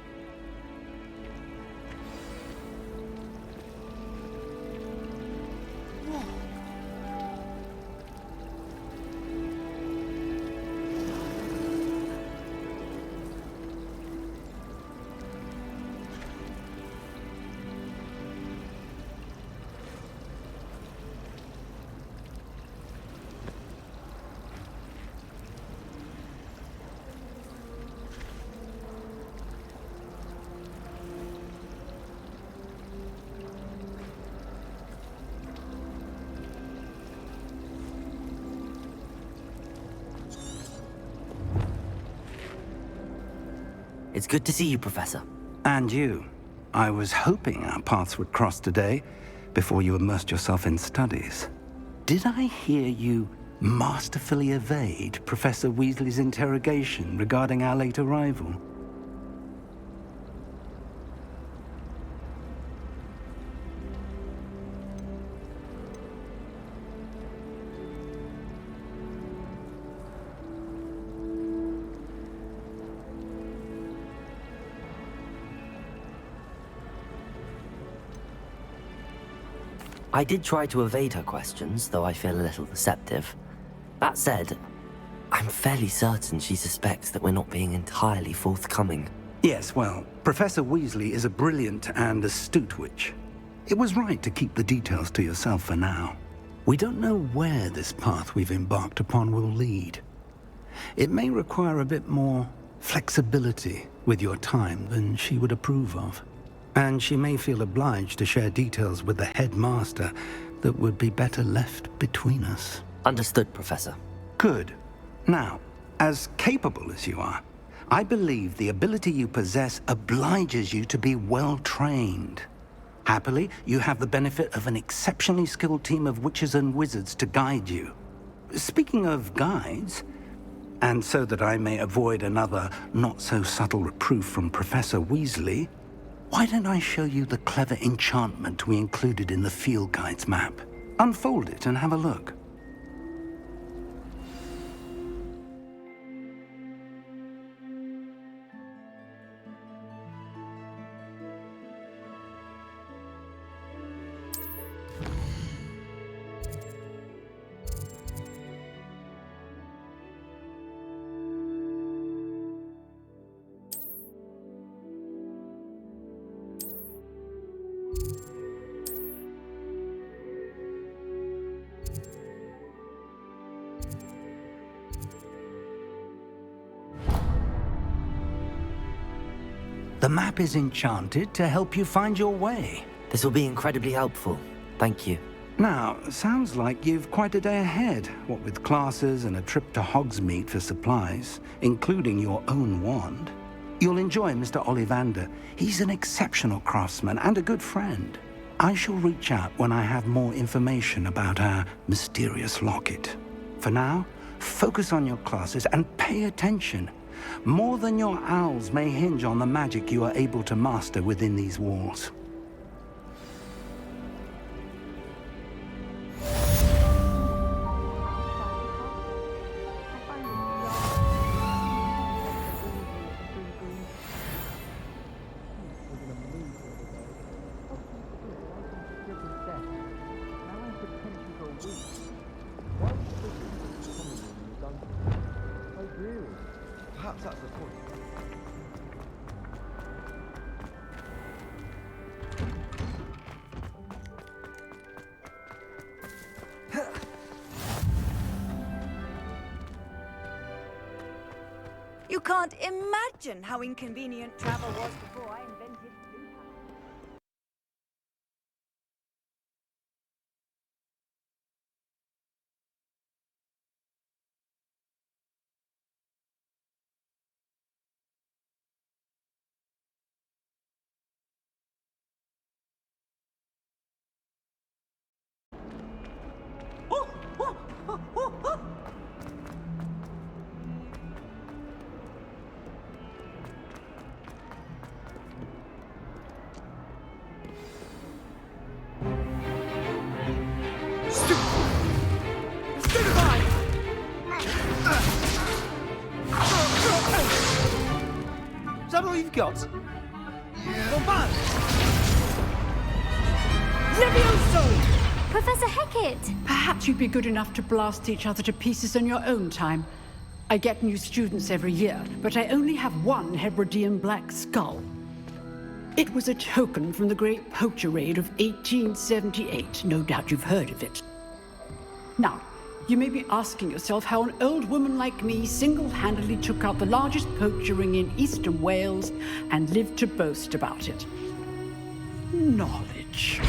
It's good to see you, Professor. And you. I was hoping our paths would cross today, before you immersed yourself in studies. Did I hear you masterfully evade Professor Weasley's interrogation regarding our late arrival? I did try to evade her questions, though I feel a little deceptive. That said, I'm fairly certain she suspects that we're not being entirely forthcoming. Yes, well, Professor Weasley is a brilliant and astute witch. It was right to keep the details to yourself for now. We don't know where this path we've embarked upon will lead. It may require a bit more flexibility with your time than she would approve of. And she may feel obliged to share details with the headmaster that would be better left between us. Understood, Professor. Good. Now, as capable as you are, I believe the ability you possess obliges you to be well trained. Happily, you have the benefit of an exceptionally skilled team of witches and wizards to guide you. Speaking of guides, and so that I may avoid another not-so-subtle reproof from Professor Weasley, why don't I show you the clever enchantment we included in the field guide's map? Unfold it and have a look. The map is enchanted to help you find your way. This will be incredibly helpful. Thank you. Now, sounds like you've quite a day ahead, what with classes and a trip to Hogsmeade for supplies, including your own wand. You'll enjoy Mr. Ollivander. He's an exceptional craftsman and a good friend. I shall reach out when I have more information about our mysterious locket. For now, focus on your classes and pay attention. More than your owls may hinge on the magic you are able to master within these walls. Perhaps that's the point. You can't imagine how inconvenient travel was before I invented blue. Is that all you've got? Levioso! Professor Hecat! Perhaps you'd be good enough to blast each other to pieces in your own time. I get new students every year, but I only have one Hebridean black skull. It was a token from the Great Poacher Raid of 1878. No doubt you've heard of it. Now, you may be asking yourself how an old woman like me single-handedly took out the largest poacher ring in eastern Wales and lived to boast about it. Knowledge.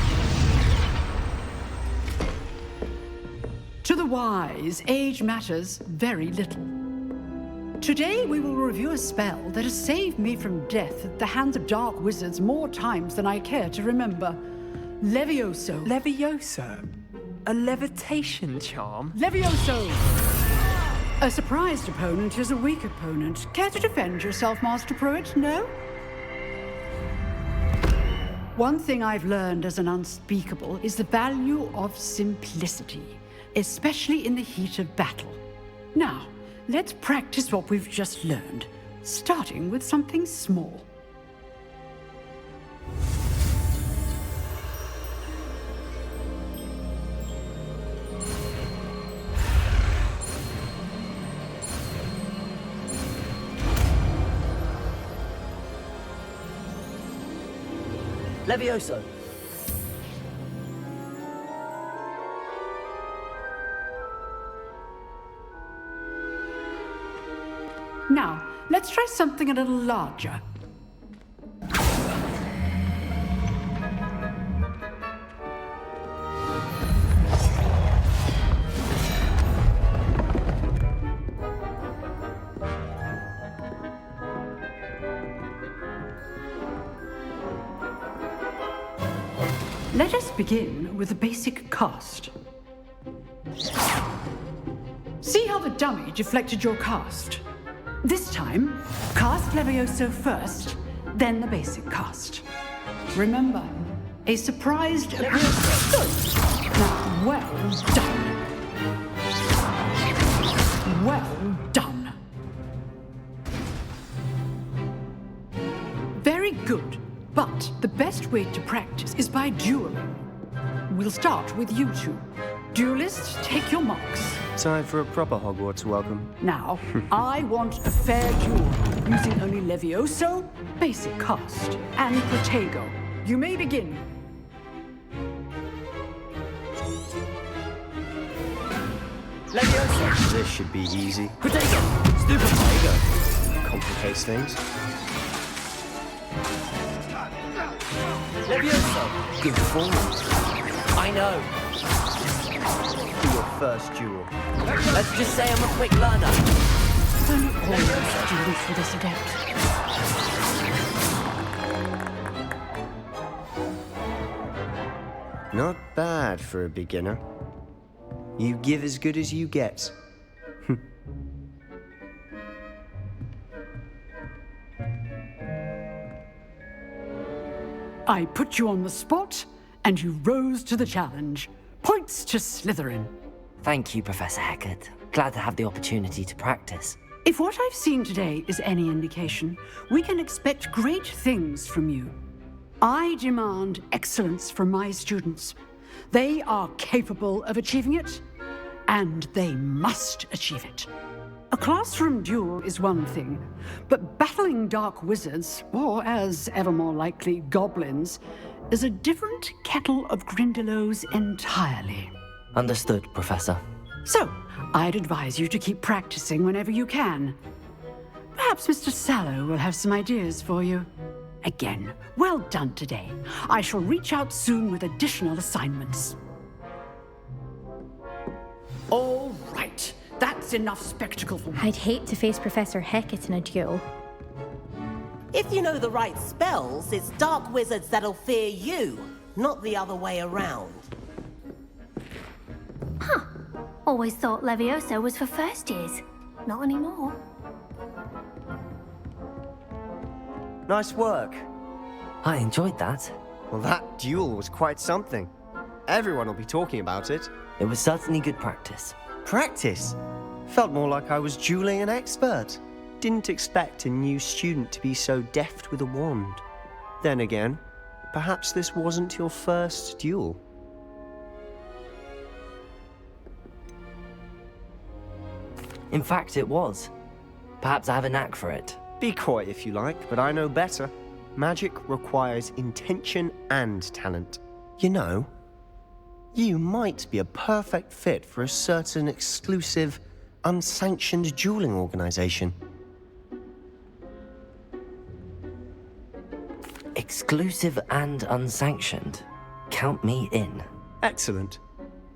To the wise, age matters very little. Today we will review a spell that has saved me from death at the hands of dark wizards more times than I care to remember. Levioso. Levioso? A levitation charm? Levioso! A surprised opponent is a weak opponent. Care to defend yourself, Master Pruitt? No? One thing I've learned as an unspeakable is the value of simplicity, especially in the heat of battle. Now, let's practice what we've just learned, starting with something small. Levioso! Now, let's try something a little larger. Let us begin with the basic cast. See how the dummy deflected your cast? This time, cast Levioso first, then the basic cast. Remember, a surprised appearance. Now, well done. Well done. Very good. But the best way to practice is by dueling. We'll start with you two. Duelists, take your marks. Time for a proper Hogwarts welcome. Now, I want a fair duel, using only Levioso, basic cast, and Protego. You may begin. Levioso! This should be easy. Protego! Stupid Protego! Complicates things. Levioso! Good performance. I know. Your first duel. Let's just say I'm a quick learner. If only all the students were this adept. Not bad for a beginner. You give as good as you get. I put you on the spot, and you rose to the challenge. Points to Slytherin. Thank you, Professor Hecat. Glad to have the opportunity to practice. If what I've seen today is any indication, we can expect great things from you. I demand excellence from my students. They are capable of achieving it, and they must achieve it. A classroom duel is one thing, but battling dark wizards, or as ever more likely, goblins, is a different kettle of Grindylows entirely. Understood, Professor. So, I'd advise you to keep practicing whenever you can. Perhaps Mr. Sallow will have some ideas for you. Again, well done today. I shall reach out soon with additional assignments. All right. That's enough spectacle for me. I'd hate to face Professor Hecat in a duel. If you know the right spells, it's dark wizards that'll fear you, not the other way around. Huh. Always thought Levioso was for first years. Not anymore. Nice work. I enjoyed that. Well, that duel was quite something. Everyone will be talking about it. It was certainly good practice. Practice? Felt more like I was dueling an expert. Didn't expect a new student to be so deft with a wand. Then again, perhaps this wasn't your first duel. In fact, it was. Perhaps I have a knack for it. Be coy if you like, but I know better. Magic requires intention and talent. You know, you might be a perfect fit for a certain exclusive, unsanctioned dueling organization. Exclusive and unsanctioned. Count me in. Excellent.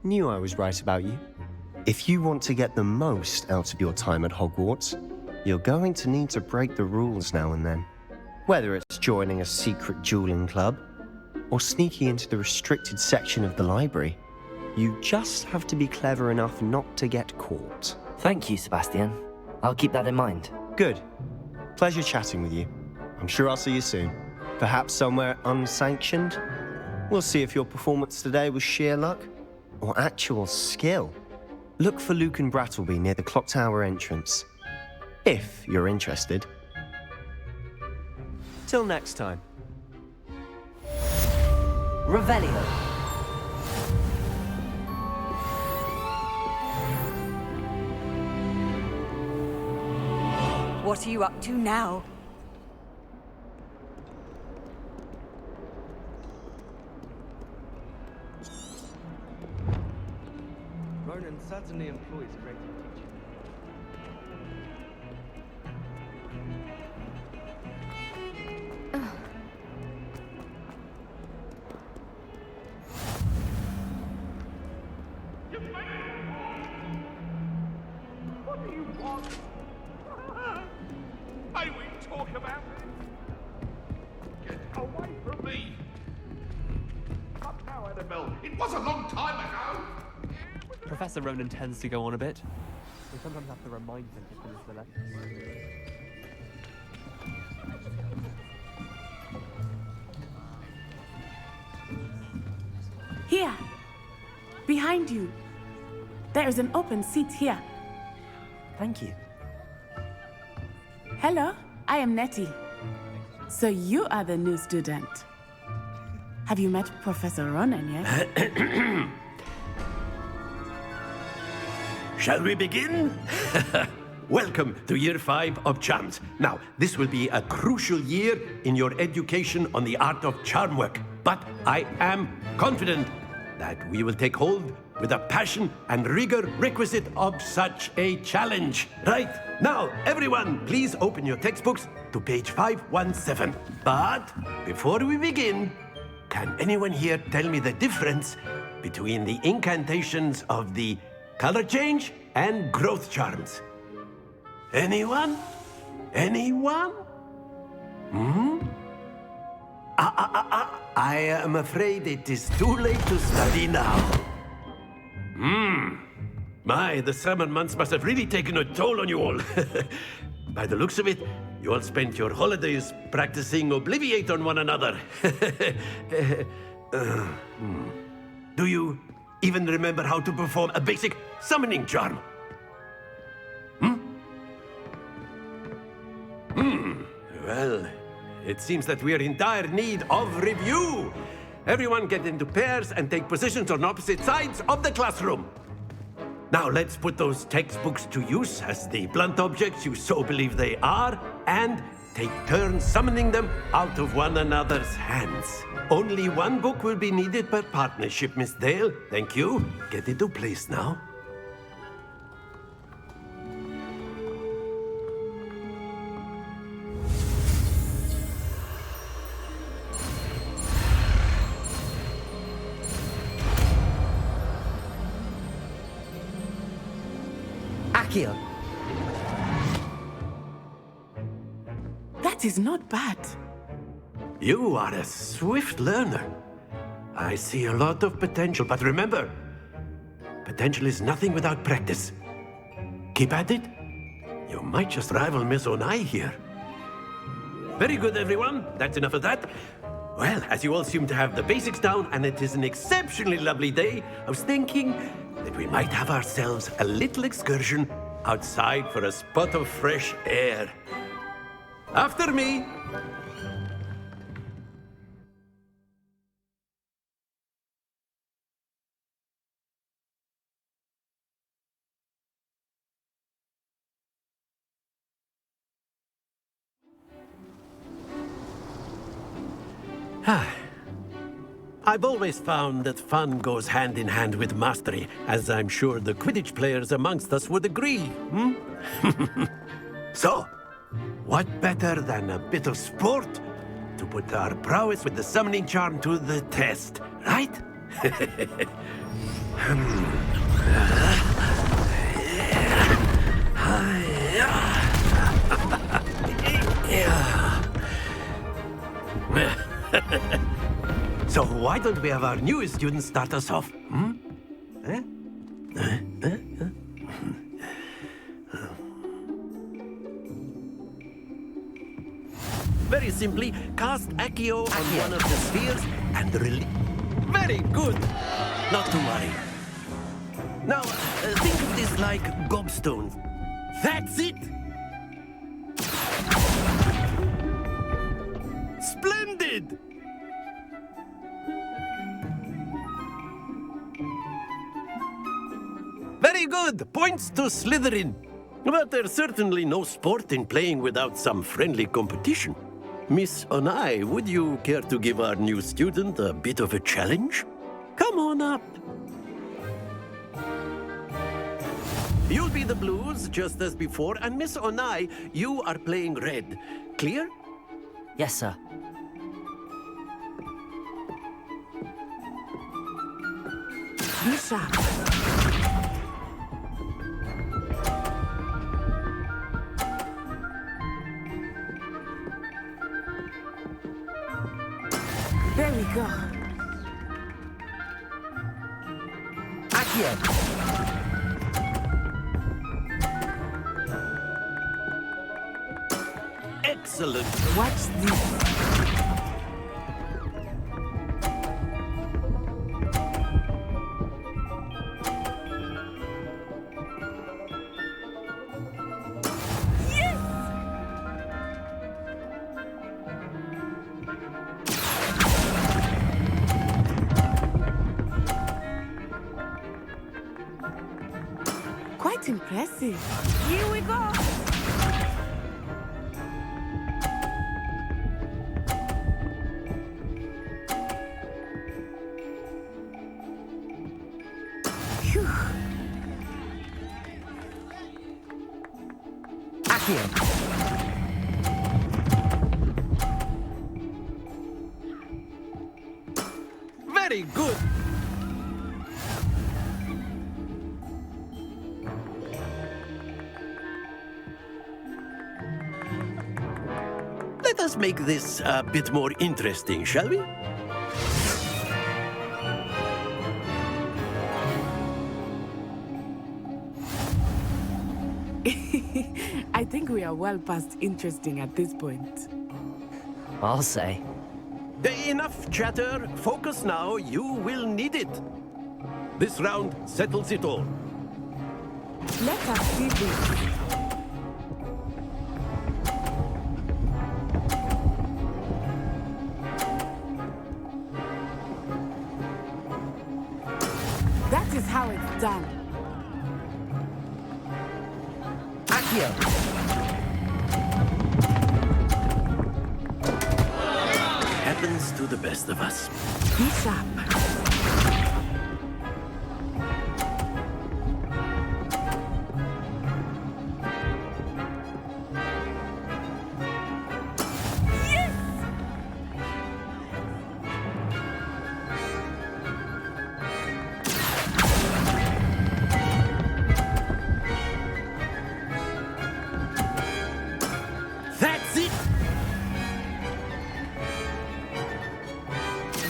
Knew I was right about you. If you want to get the most out of your time at Hogwarts, you're going to need to break the rules now and then. Whether it's joining a secret dueling club, or sneaking into the restricted section of the library, you just have to be clever enough not to get caught. Thank you, Sebastian. I'll keep that in mind. Good. Pleasure chatting with you. I'm sure I'll see you soon. Perhaps somewhere unsanctioned? We'll see if your performance today was sheer luck or actual skill. Look for Luke and Brattleby near the clock tower entrance, if you're interested. Till next time. Revelio. What are you up to now? constantly employs creative teaching. What do you want? May we talk about it? Get away from me! Not now, Annabelle. It was a long time ago! Professor Ronan tends to go on a bit. We sometimes have to remind him to finish the lesson. Here! Behind you! There is an open seat here. Thank you. Hello, I am Nettie. So you are the new student. Have you met Professor Ronan yet? Shall we begin? Welcome to Year 5 of Charms. Now, this will be a crucial year in your education on the art of charm work. But I am confident that we will take hold with the passion and rigor requisite of such a challenge. Right, now, everyone, please open your textbooks to page 517. But before we begin, can anyone here tell me the difference between the incantations of the color change and growth charms? Anyone? Anyone? I am afraid it is too late to study now. My, the summer months must have really taken a toll on you all. By the looks of it, you all spent your holidays practicing Obliviate on one another. Do you even remember how to perform a basic summoning charm? Well, it seems that we are in dire need of review. Everyone get into pairs and take positions on opposite sides of the classroom. Now let's put those textbooks to use as the blunt objects you so believe they are, and take turns summoning them out of one another's hands. Only one book will be needed per partnership, Miss Dale. Thank you. Get into place now. Akio! That is not bad. You are a swift learner. I see a lot of potential, but remember, potential is nothing without practice. Keep at it. You might just rival Miss Onai here. Very good, everyone. That's enough of that. Well, as you all seem to have the basics down, and it is an exceptionally lovely day, I was thinking that we might have ourselves a little excursion outside for a spot of fresh air. After me. I've always found that fun goes hand in hand with mastery, as I'm sure the Quidditch players amongst us would agree. So, what better than a bit of sport to put our prowess with the summoning charm to the test, right? So why don't we have our newest student start us off? Very simply, cast Accio on one of the spheres and release. Very good! Not to worry. Now, think of this like gobstones. That's it! Splendid! Very good! Points to Slytherin. But there's certainly no sport in playing without some friendly competition. Miss Onai, would you care to give our new student a bit of a challenge? Come on up. You'll be the blues, just as before, and Miss Onai, you are playing red. Clear? Yes, sir. Be sharp. There we go. Accio! Excellent. Watch this. Quite impressive. Here we go. Phew. Accio! Very good. Let us make this a bit more interesting, shall we? I think we are well past interesting at this point. I'll say. Enough chatter. Focus now. You will need it. This round settles it all. Let us see this. That is how it's done. Accio! Happens to the best of us. Be sharp. That's it.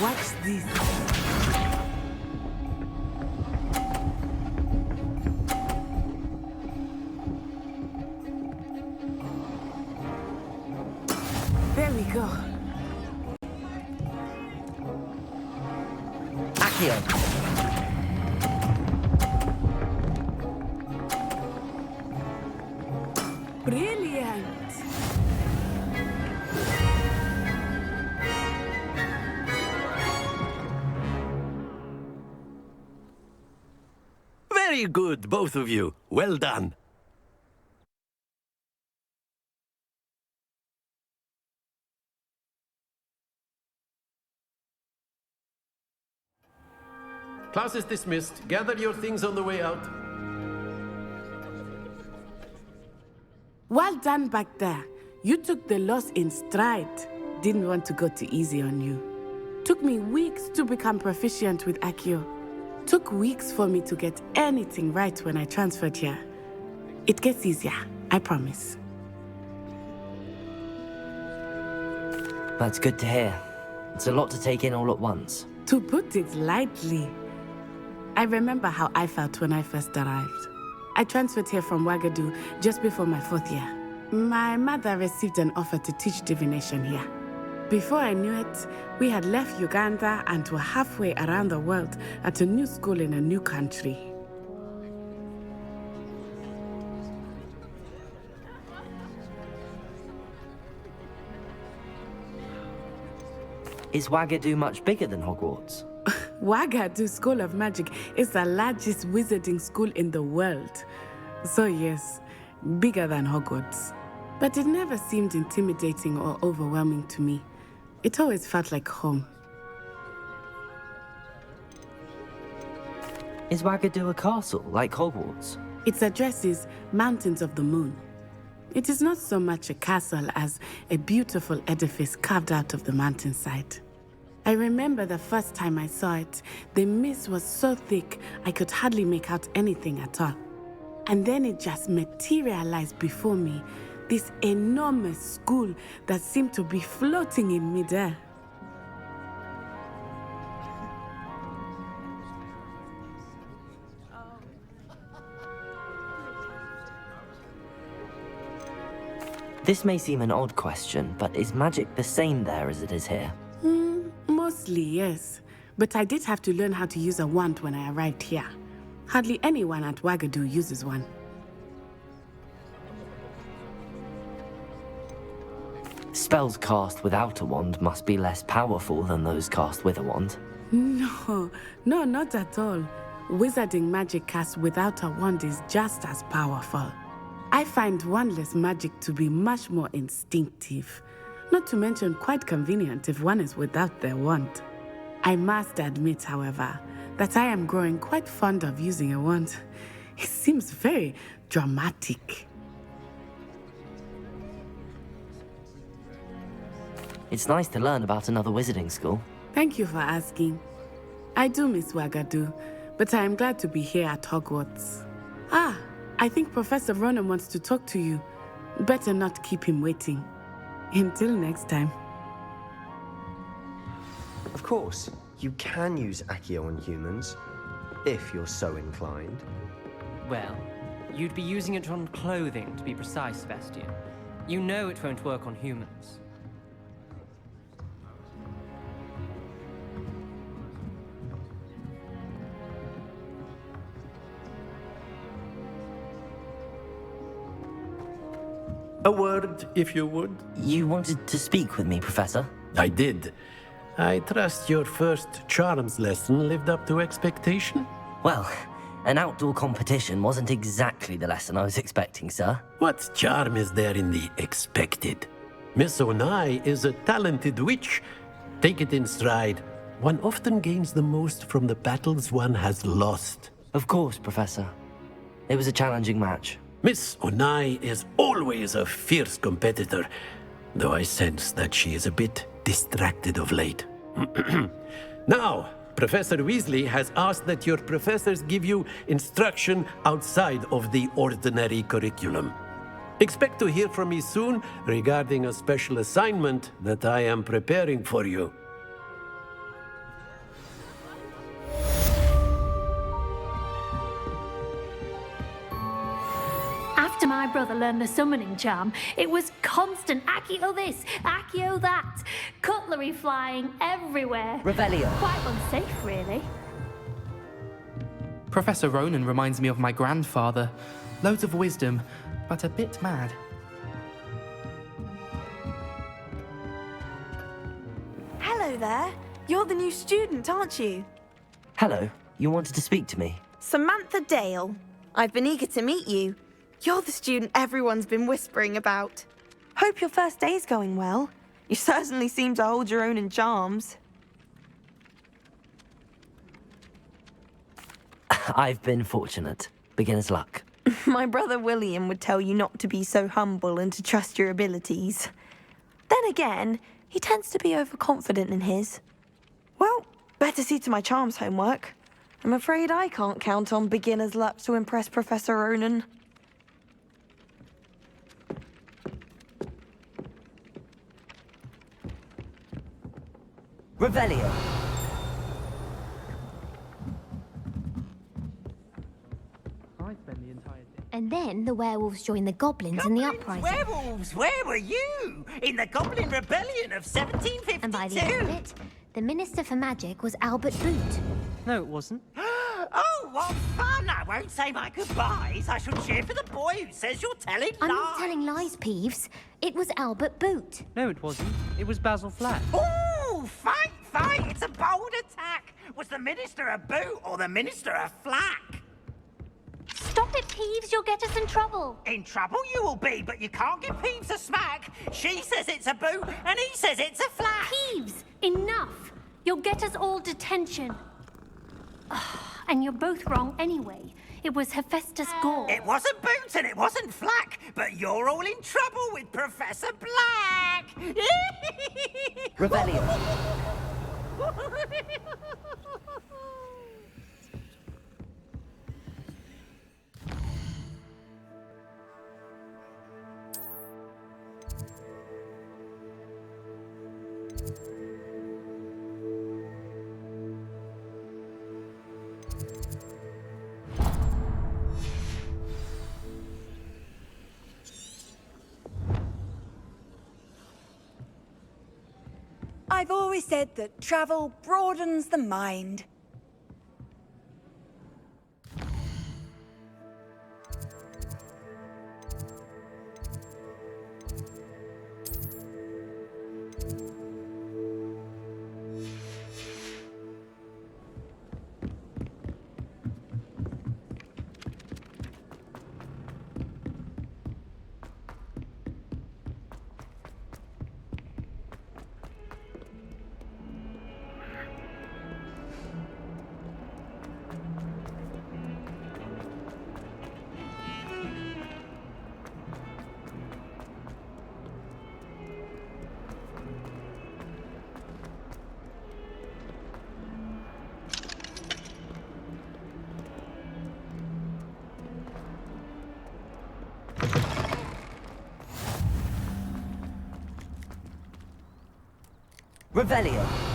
Watch this. There we go. Accio! Brilliant. Very good, both of you. Well done. Class is dismissed. Gather your things on the way out. Well done back there. You took the loss in stride. Didn't want to go too easy on you. Took me weeks to become proficient with Accio. Took weeks for me to get anything right when I transferred here. It gets easier, I promise. That's good to hear. It's a lot to take in all at once. To put it lightly, I remember how I felt when I first arrived. I transferred here from Ouagadougou just before my 4th year. My mother received an offer to teach divination here. Before I knew it, we had left Uganda and were halfway around the world at a new school in a new country. Is Ouagadougou much bigger than Hogwarts? Ouagadougou School of Magic is the largest wizarding school in the world. So yes, bigger than Hogwarts. But it never seemed intimidating or overwhelming to me. It always felt like home. Is Ouagadougou a castle, like Hogwarts? Its address is Mountains of the Moon. It is not so much a castle as a beautiful edifice carved out of the mountainside. I remember the first time I saw it, the mist was so thick I could hardly make out anything at all. And then it just materialized before me, this enormous school that seemed to be floating in midair. This may seem an odd question, but is magic the same there as it is here? Mostly, yes. But I did have to learn how to use a wand when I arrived here. Hardly anyone at Wagadu uses one. Spells cast without a wand must be less powerful than those cast with a wand. No, not at all. Wizarding magic cast without a wand is just as powerful. I find wandless magic to be much more instinctive. Not to mention quite convenient if one is without their wand. I must admit, however, that I am growing quite fond of using a wand. It seems very dramatic. It's nice to learn about another wizarding school. Thank you for asking. I do miss Wagadu, but I am glad to be here at Hogwarts. I think Professor Ronan wants to talk to you. Better not keep him waiting. Until next time. Of course, you can use Accio on humans, if you're so inclined. Well, you'd be using it on clothing, to be precise, Sebastian. You know it won't work on humans. A word, if you would. You wanted to speak with me, Professor? I did. I trust your first charms lesson lived up to expectation? Well, an outdoor competition wasn't exactly the lesson I was expecting, sir. What charm is there in the expected? Miss Onai is a talented witch. Take it in stride. One often gains the most from the battles one has lost. Of course, Professor. It was a challenging match. Miss Onai is always a fierce competitor, though I sense that she is a bit distracted of late. Now, Professor Weasley has asked that your professors give you instruction outside of the ordinary curriculum. Expect to hear from me soon regarding a special assignment that I am preparing for you. After my brother learned the summoning charm, it was constant Accio this, Accio that, cutlery flying everywhere. Revelio. Quite unsafe, really. Professor Ronan reminds me of my grandfather. Loads of wisdom, but a bit mad. Hello there. You're the new student, aren't you? Hello, you wanted to speak to me? Samantha Dale. I've been eager to meet you. You're the student everyone's been whispering about. Hope your first day's going well. You certainly seem to hold your own in charms. I've been fortunate. Beginner's luck. My brother William would tell you not to be so humble and to trust your abilities. Then again, he tends to be overconfident in his. Well, better see to my charms homework. I'm afraid I can't count on beginner's luck to impress Professor Ronan. Revelio. And then the werewolves joined the goblins in the uprising. Werewolves, where were you? In the Goblin Rebellion of 1752? And by the end of it, the Minister for Magic was Albert Boot. No, it wasn't. Oh, what fun! I won't say my goodbyes. I shall cheer for the boy who says you're telling lies. I'm not telling lies, Peeves. It was Albert Boot. No, it wasn't. It was Basil Flack. Ooh, fight! It's a bold attack. Was the Minister a boot or the Minister a flack? Stop it, Peeves. You'll get us in trouble. In trouble you will be, but you can't give Peeves a smack. She says it's a boot, and he says it's a flack. Peeves, enough. You'll get us all detention. And you're both wrong anyway. It was Hephaestus Gore. It wasn't Boots and it wasn't Flack, but you're all in trouble with Professor Black! Rebellion. I've always said that travel broadens the mind. Revelio.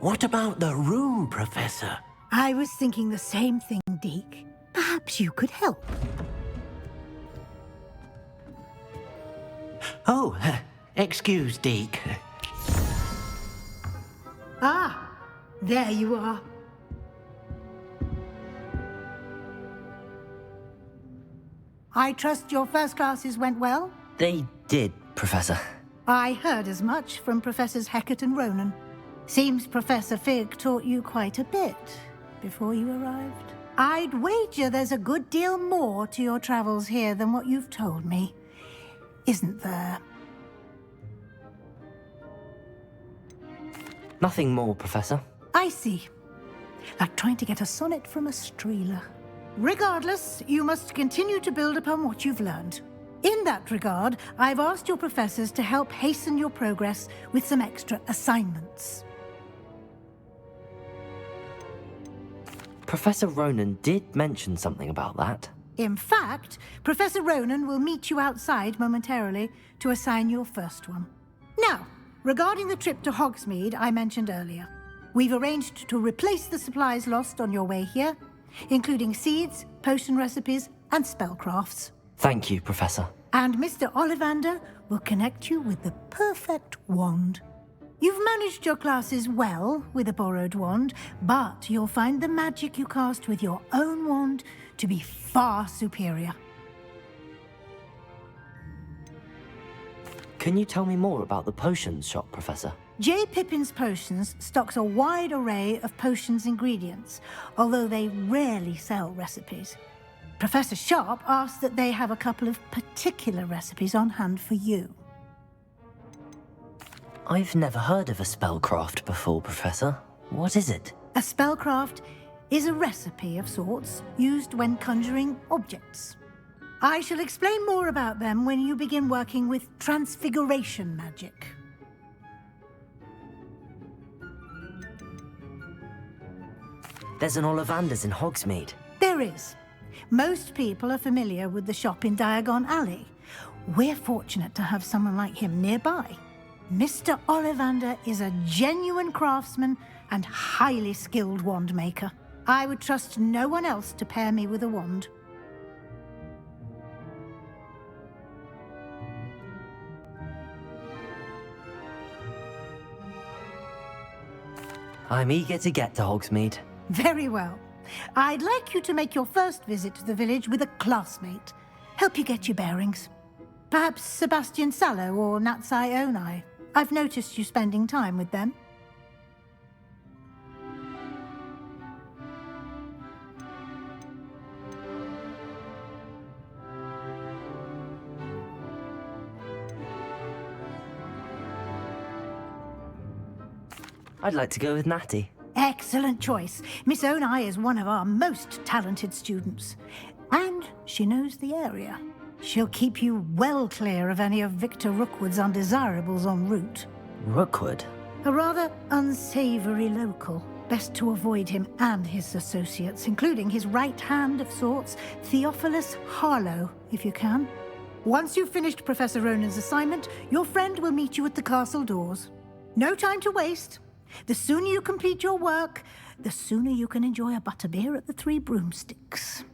What about the room, Professor? I was thinking the same thing, Deke. Perhaps you could help. Oh, excuse, Deke. Ah, there you are. I trust your first classes went well? They did, Professor. I heard as much from Professors Hecat and Ronan. Seems Professor Fig taught you quite a bit before you arrived. I'd wager there's a good deal more to your travels here than what you've told me. Isn't there? Nothing more, Professor. I see. Like trying to get a sonnet from a streeler. Regardless, you must continue to build upon what you've learned. In that regard, I've asked your professors to help hasten your progress with some extra assignments. Professor Ronan did mention something about that. In fact, Professor Ronan will meet you outside momentarily to assign your first one. Now, regarding the trip to Hogsmeade I mentioned earlier, we've arranged to replace the supplies lost on your way here, including seeds, potion recipes, and spellcrafts. Thank you, Professor. And Mr. Ollivander will connect you with the perfect wand. You've managed your classes well with a borrowed wand, but you'll find the magic you cast with your own wand to be far superior. Can you tell me more about the potions shop, Professor? J. Pippin's Potions stocks a wide array of potions ingredients, although they rarely sell recipes. Professor Sharp asked that they have a couple of particular recipes on hand for you. I've never heard of a spellcraft before, Professor. What is it? A spellcraft is a recipe of sorts used when conjuring objects. I shall explain more about them when you begin working with transfiguration magic. There's an Ollivander's in Hogsmeade. There is. Most people are familiar with the shop in Diagon Alley. We're fortunate to have someone like him nearby. Mr. Ollivander is a genuine craftsman and highly skilled wand maker. I would trust no one else to pair me with a wand. I'm eager to get to Hogsmeade. Very well. I'd like you to make your first visit to the village with a classmate. Help you get your bearings. Perhaps Sebastian Sallow or Natsai Onai. I've noticed you spending time with them. I'd like to go with Natty. Excellent choice. Miss Onai is one of our most talented students. And she knows the area. She'll keep you well clear of any of Victor Rookwood's undesirables en route. Rookwood? A rather unsavory local. Best to avoid him and his associates, including his right hand of sorts, Theophilus Harlow, if you can. Once you've finished Professor Ronan's assignment, your friend will meet you at the castle doors. No time to waste. The sooner you complete your work, the sooner you can enjoy a butterbeer at the Three Broomsticks.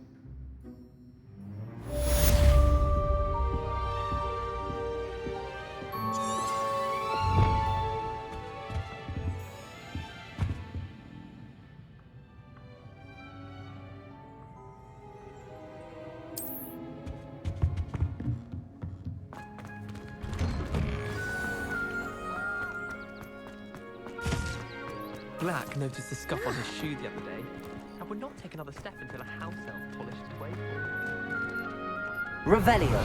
Black noticed a scuff on his shoe the other day, and would not take another step until a house elf polished it away for him. Revelio.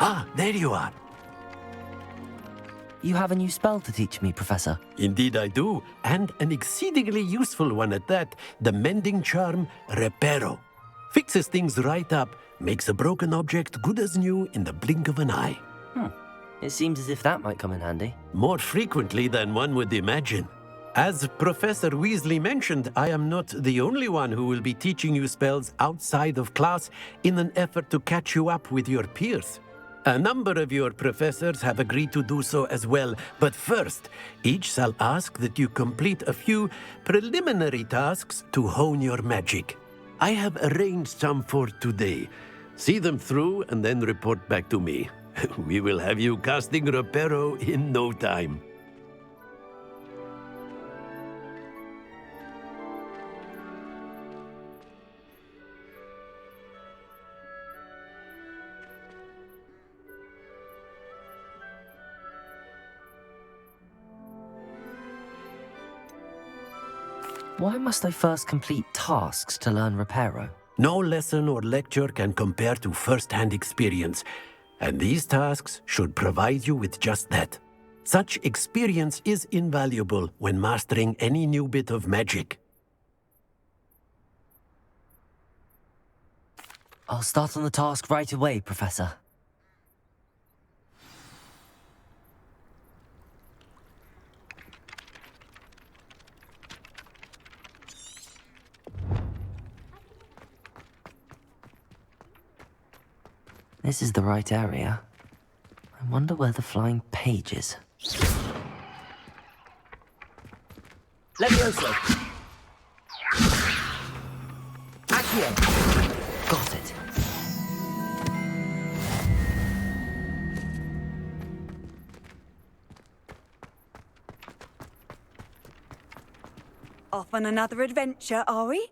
Ah, there you are. You have a new spell to teach me, Professor. Indeed I do, and an exceedingly useful one at that. The mending charm, Reparo. Fixes things right up, makes a broken object good as new in the blink of an eye. It seems as if that might come in handy. More frequently than one would imagine. As Professor Weasley mentioned, I am not the only one who will be teaching you spells outside of class in an effort to catch you up with your peers. A number of your professors have agreed to do so as well, but first, each shall ask that you complete a few preliminary tasks to hone your magic. I have arranged some for today. See them through and then report back to me. We will have you casting Reparo in no time. Why must I first complete tasks to learn Reparo? No lesson or lecture can compare to first-hand experience, and these tasks should provide you with just that. Such experience is invaluable when mastering any new bit of magic. I'll start on the task right away, Professor. This is the right area. I wonder where the flying page is. Levioso! Accio! Got it. Off on another adventure, are we?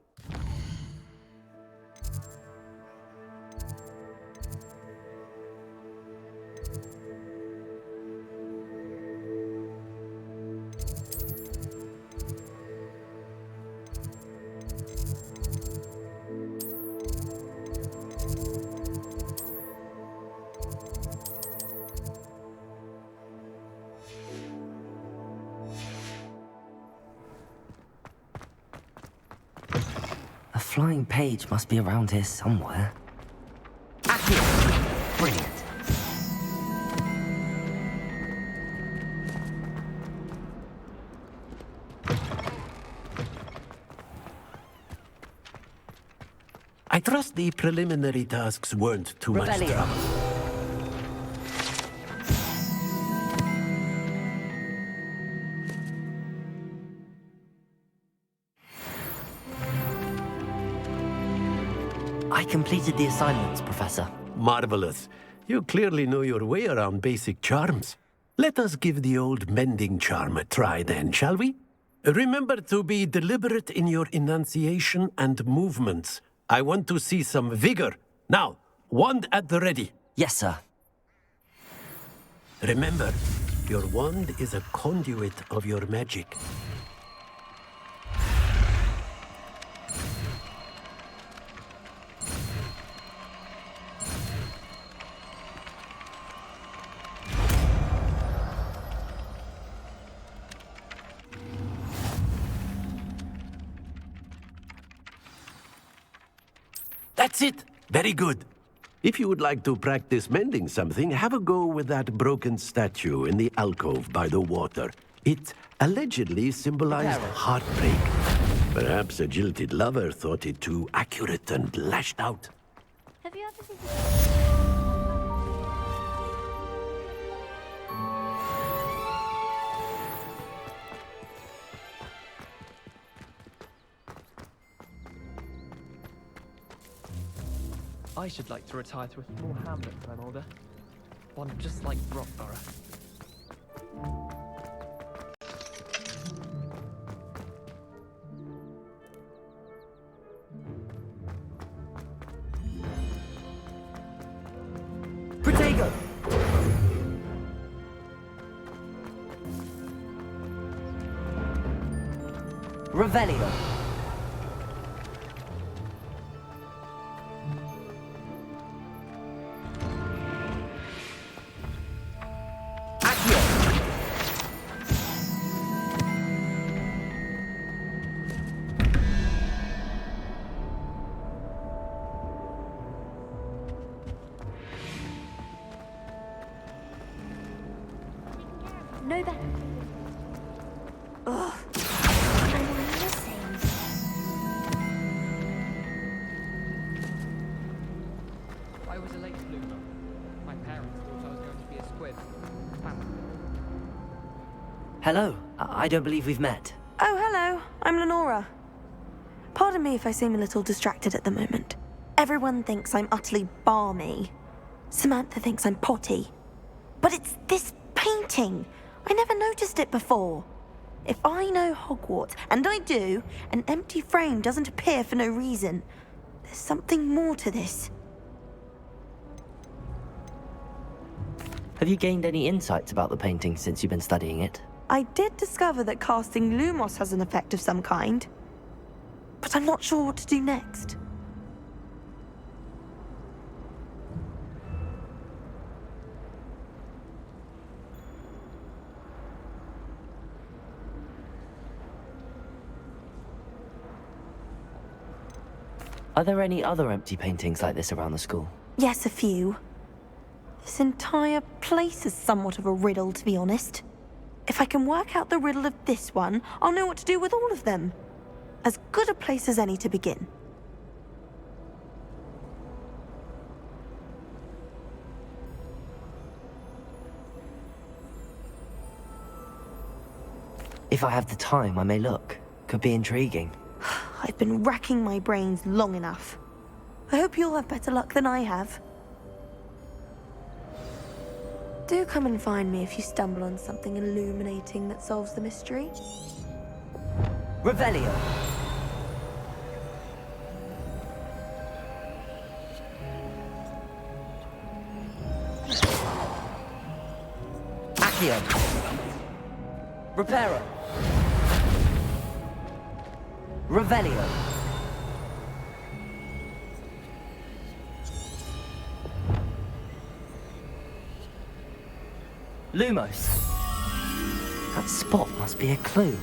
A flying page must be around here somewhere. Accio! Brilliant. I trust the preliminary tasks weren't too much Revelio. trouble. I completed the assignments, Professor. Marvelous. You clearly know your way around basic charms. Let us give the old mending charm a try then, shall we? Remember to be deliberate in your enunciation and movements. I want to see some vigor. Now, wand at the ready. Yes, sir. Remember, your wand is a conduit of your magic. That's it! Very good. If you would like to practice mending something, have a go with that broken statue in the alcove by the water. It allegedly symbolized heartbreak. Perhaps a jilted lover thought it too accurate and lashed out. Have you ever visited? I should like to retire to a small hamlet when I'm older. One just like Rockborough. Protego! Revelio. No better. Ugh. I'm missing. I was a late bloomer. My parents thought I was going to be a squid. Hello. I don't believe we've met. Oh, hello. I'm Lenora. Pardon me if I seem a little distracted at the moment. Everyone thinks I'm utterly balmy. Samantha thinks I'm potty. But it's this painting. I never noticed it before. If I know Hogwarts, and I do, an empty frame doesn't appear for no reason. There's something more to this. Have you gained any insights about the painting since you've been studying it? I did discover that casting Lumos has an effect of some kind, but I'm not sure what to do next. Are there any other empty paintings like this around the school? Yes, a few. This entire place is somewhat of a riddle, to be honest. If I can work out the riddle of this one, I'll know what to do with all of them. As good a place as any to begin. If I have the time, I may look. Could be intriguing. I've been racking my brains long enough. I hope you'll have better luck than I have. Do come and find me if you stumble on something illuminating that solves the mystery. Revelio. Accio. Reparo. Revelio. Lumos. That spot must be a clue.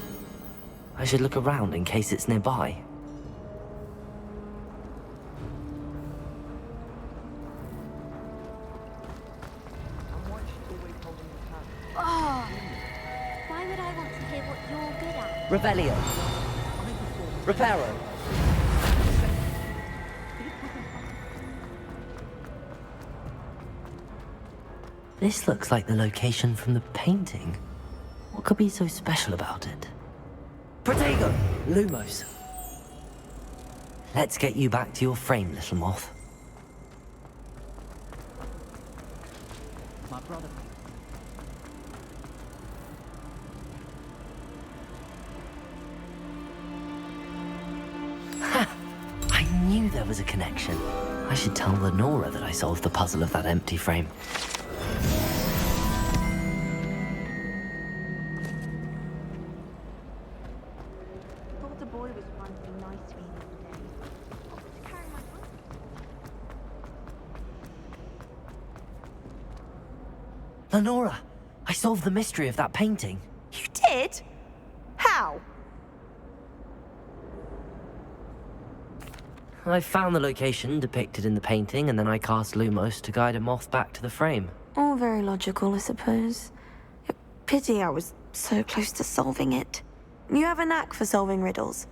I should look around in case it's nearby. Oh, why would I want to hear what you're good at? Revelio. Reparo. This looks like the location from the painting. What could be so special about it? Protego! Lumos. Let's get you back to your frame, little moth. My brother. there was a connection. I should tell Lenora that I solved the puzzle of that empty frame. Thought the boy was trying to be nice to me the other day. Offered to carry my book. Lenora, I solved the mystery of that painting. You did? How? I found the location depicted in the painting, and then I cast Lumos to guide a moth back to the frame. All very logical, I suppose. Pity I was so close to solving it. You have a knack for solving riddles.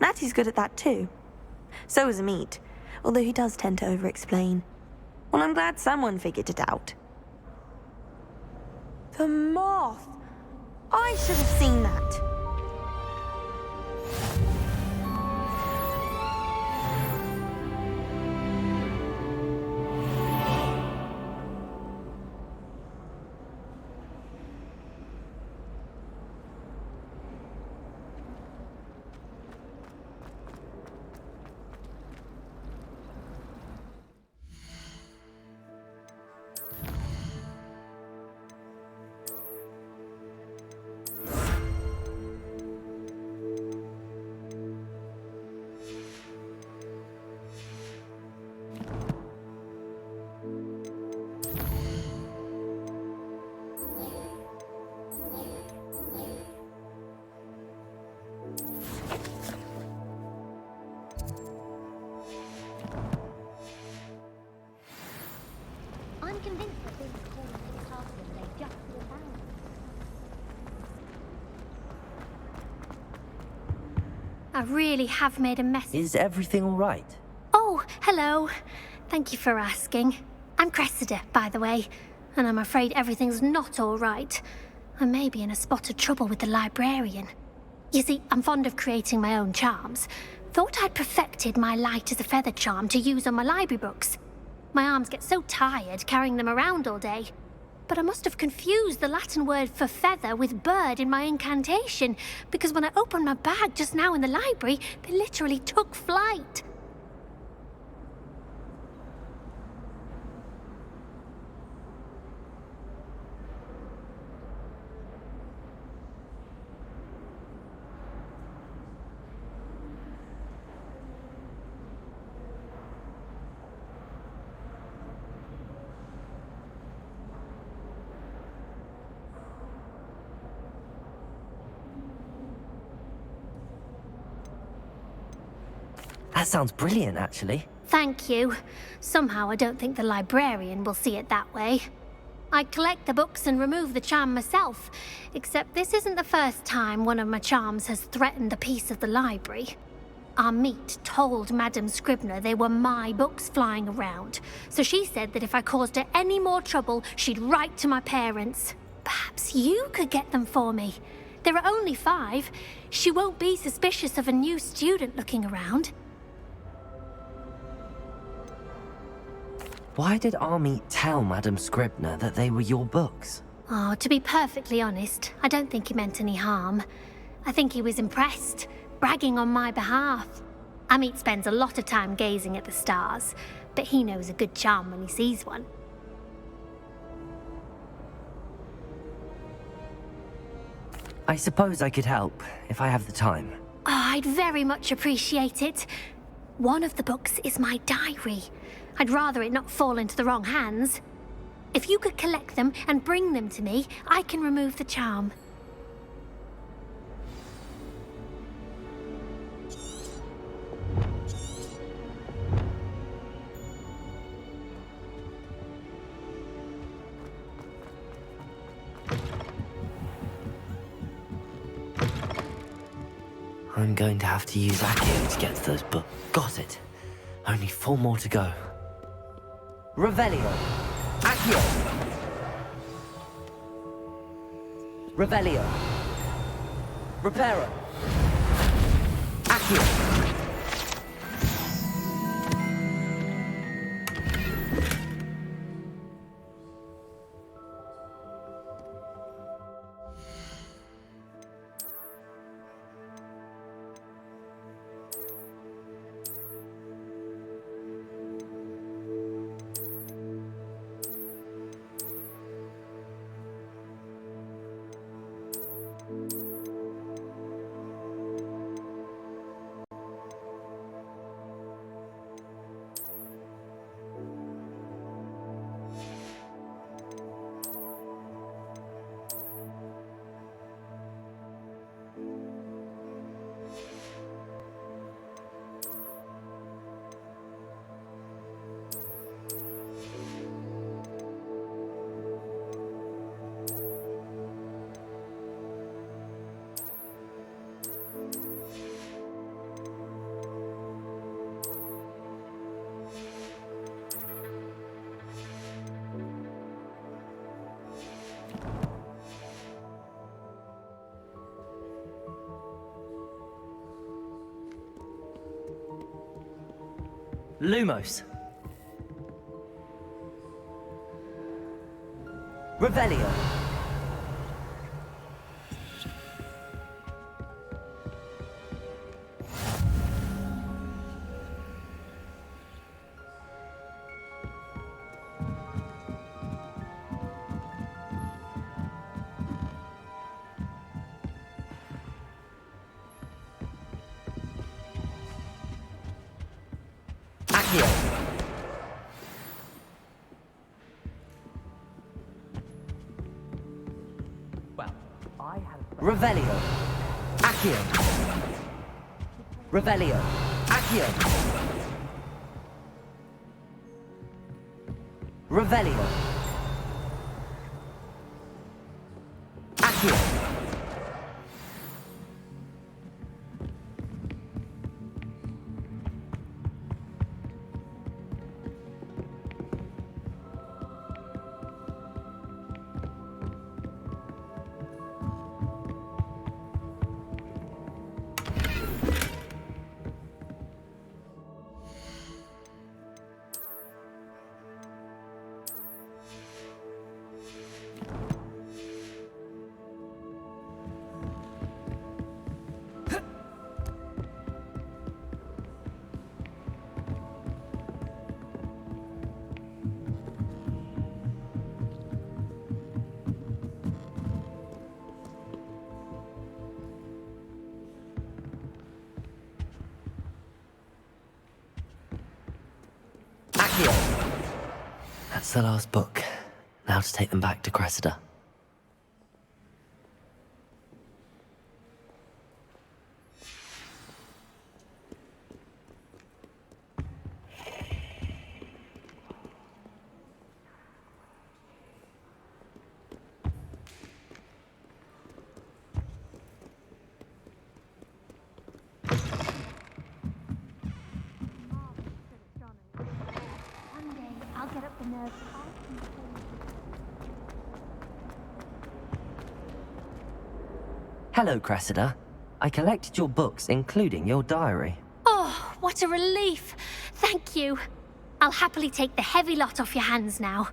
Natty's good at that too. So is Amit, although he does tend to over-explain. Well, I'm glad someone figured it out. The moth! I should have seen that. I'm convinced that this is calling to the castle they just found. I really have made a mess. Is everything all right? Oh, hello. Thank you for asking. I'm Cressida, by the way, and I'm afraid everything's not all right. I may be in a spot of trouble with the librarian. You see, I'm fond of creating my own charms. Thought I'd perfected my light as a feather charm to use on my library books. My arms get so tired carrying them around all day. But I must have confused the Latin word for feather with bird in my incantation, because when I opened my bag just now in the library, they literally took flight. That sounds brilliant, actually. Thank you. Somehow I don't think the librarian will see it that way. I collect the books and remove the charm myself, except this isn't the first time one of my charms has threatened the peace of the library. Amit told Madame Scribner they were my books flying around, so she said that if I caused her any more trouble, she'd write to my parents. Perhaps you could get them for me. There are only 5. She won't be suspicious of a new student looking around. Why did Amit tell Madame Scribner that they were your books? Oh, to be perfectly honest, I don't think he meant any harm. I think he was impressed, bragging on my behalf. Amit spends a lot of time gazing at the stars, but he knows a good charm when he sees one. I suppose I could help, if I have the time. Oh, I'd very much appreciate it. One of the books is my diary. I'd rather it not fall into the wrong hands. If you could collect them and bring them to me, I can remove the charm. I'm going to have to use Accio to get to those books. Got it. Only 4 more to go. Revelio. Accio. Revelio. Reparo. Accio. Lumos. Revelio. Accio. Well, I had Revelio. Accio. Revelio. Accio. Revelio. Accio. That's the last book. Now to take them back to Cressida. One day, I'll get up the nerve to ask you. Hello, Cressida. I collected your books, including your diary. Oh, what a relief. Thank you. I'll happily take the heavy lot off your hands now.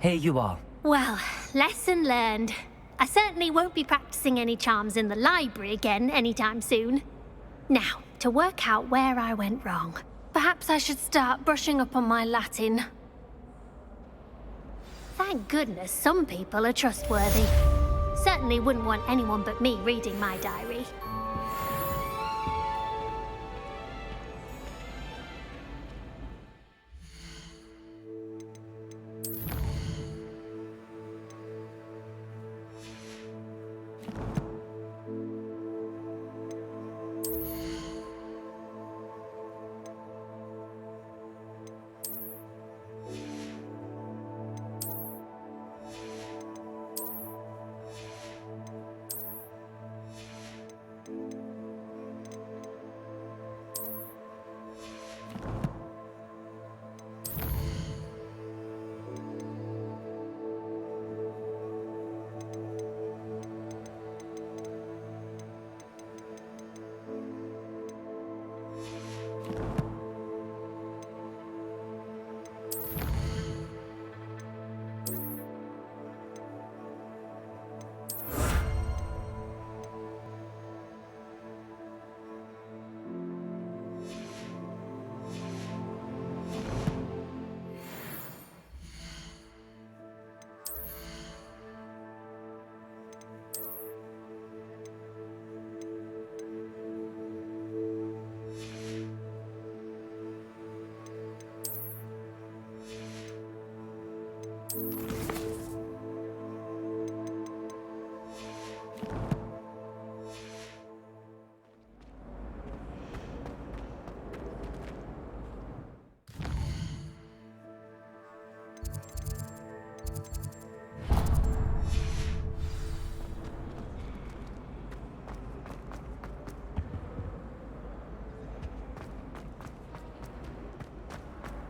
Here you are. Well, lesson learned. I certainly won't be practicing any charms in the library again anytime soon. Now, to work out where I went wrong. Perhaps I should start brushing up on my Latin. Thank goodness some people are trustworthy. Certainly wouldn't want anyone but me reading my diary.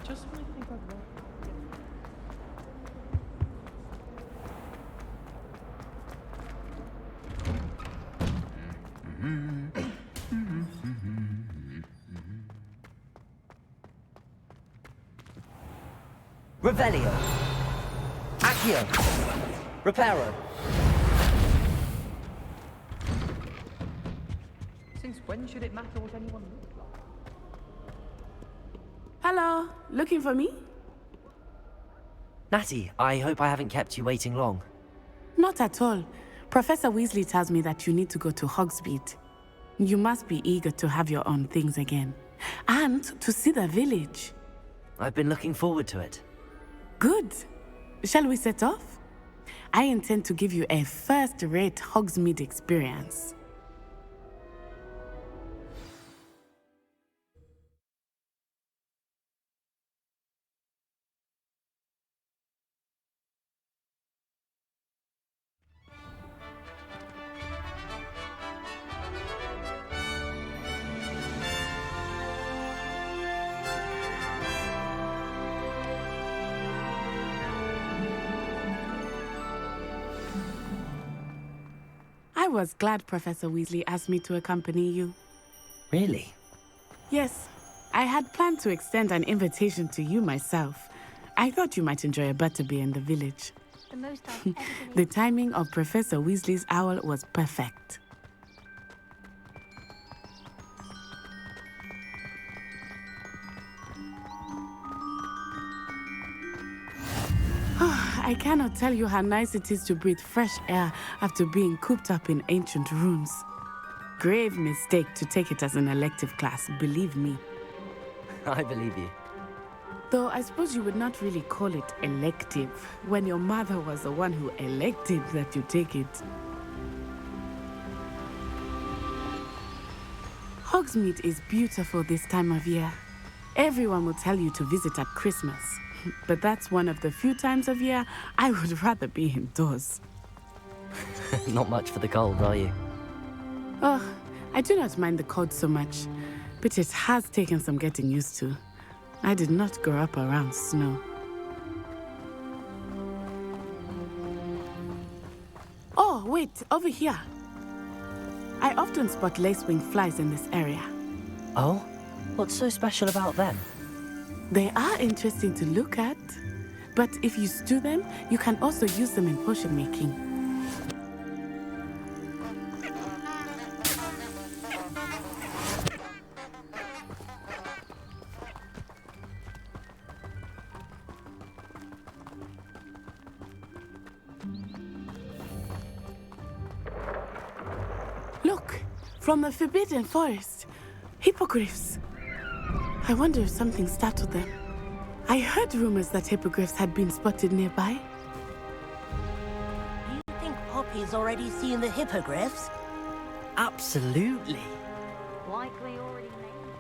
Just when I think I've learned. Revelio. Accio. Reparo. Since when should it matter what anyone looks like? Hello, looking for me? Natty, I hope I haven't kept you waiting long. Not at all. Professor Weasley tells me that you need to go to Hogsmeade. You must be eager to have your own things again. And to see the village. I've been looking forward to it. Good. Shall we set off? I intend to give you a first-rate Hogsmeade experience. I was glad Professor Weasley asked me to accompany you. Really? Yes, I had planned to extend an invitation to you myself. I thought you might enjoy a butterbeer in the village. The most I've ever been The timing of Professor Weasley's owl was perfect. I cannot tell you how nice it is to breathe fresh air after being cooped up in ancient rooms. Grave mistake to take it as an elective class, believe me. I believe you. Though I suppose you would not really call it elective when your mother was the one who elected that you take it. Hogsmeade is beautiful this time of year. Everyone will tell you to visit at Christmas. But that's one of the few times of year I would rather be indoors. Not much for the cold, are you? Oh, I do not mind the cold so much, but it has taken some getting used to. I did not grow up around snow. Oh, wait, over here. I often spot lacewing flies in this area. Oh? What's so special about them? They are interesting to look at, but if you stew them, you can also use them in potion making. Look, from the Forbidden Forest, hippogriffs. I wonder if something startled them. I heard rumors that hippogriffs had been spotted nearby. Do you think Poppy's already seen the hippogriffs? Absolutely. likely already named.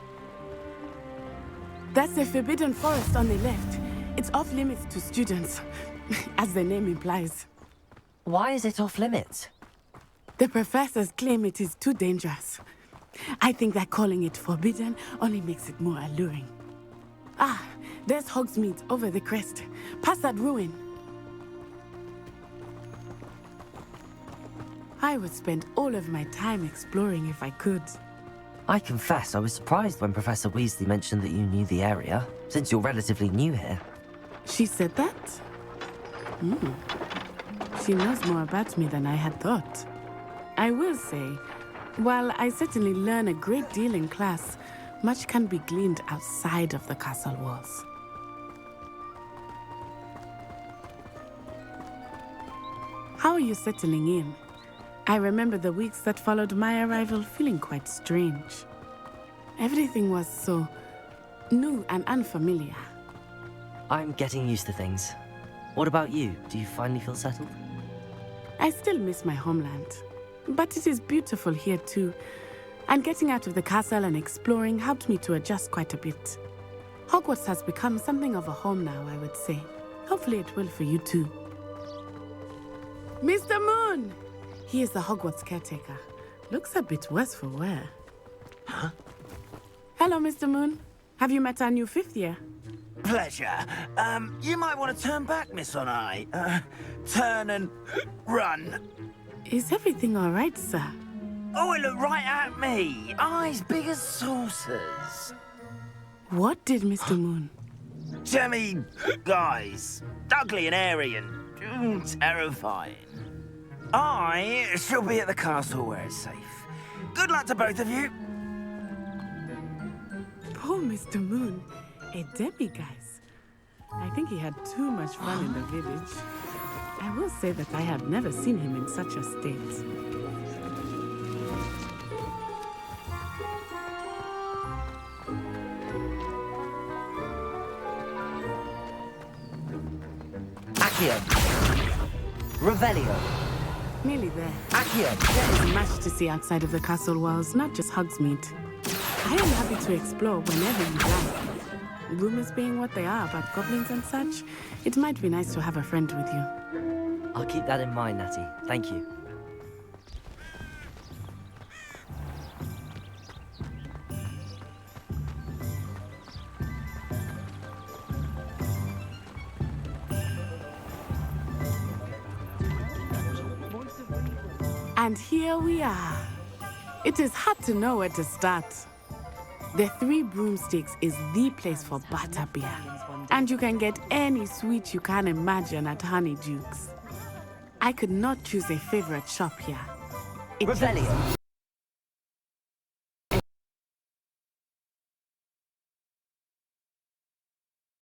That's the Forbidden Forest on the left. It's off limits to students, as the name implies. Why is it off limits? The professors claim it is too dangerous. I think that calling it forbidden only makes it more alluring. Ah, there's Hogsmeade over the crest, past that ruin. I would spend all of my time exploring if I could. I confess I was surprised when Professor Weasley mentioned that you knew the area, since you're relatively new here. She said that? She knows more about me than I had thought. I will say, while I certainly learn a great deal in class, much can be gleaned outside of the castle walls. How are you settling in? I remember the weeks that followed my arrival feeling quite strange. Everything was so new and unfamiliar. I'm getting used to things. What about you? Do you finally feel settled? I still miss my homeland, but it is beautiful here too. And getting out of the castle and exploring helped me to adjust quite a bit. Hogwarts has become something of a home now, I would say. Hopefully it will for you too. Mr. Moon! He is the Hogwarts caretaker. Looks a bit worse for wear. Huh? Hello, Mr. Moon. Have you met our new fifth year? Pleasure. You might want to turn back, Miss On-Eye. Turn and run. Is everything all right, sir? Oh, it looked right at me. Eyes big as saucers. What did Mr. Moon? Jemmy guys. Ugly and airy and terrifying. I shall be at the castle where it's safe. Good luck to both of you. Poor Mr. Moon. A demiguise. I think he had too much fun in the village. I will say that I have never seen him in such a state. Accio. Revelio. Nearly there. Accio. There is much to see outside of the castle walls, not just Hogsmeade. I am happy to explore whenever you like. Rumors being what they are about goblins and such, it might be nice to have a friend with you. I'll keep that in mind, Natty. Thank you. And here we are. It is hard to know where to start. The Three Broomsticks is the place for butterbeer. And you can get any sweet you can imagine at Honeyduke's. I could not choose a favorite shop here. Revelio.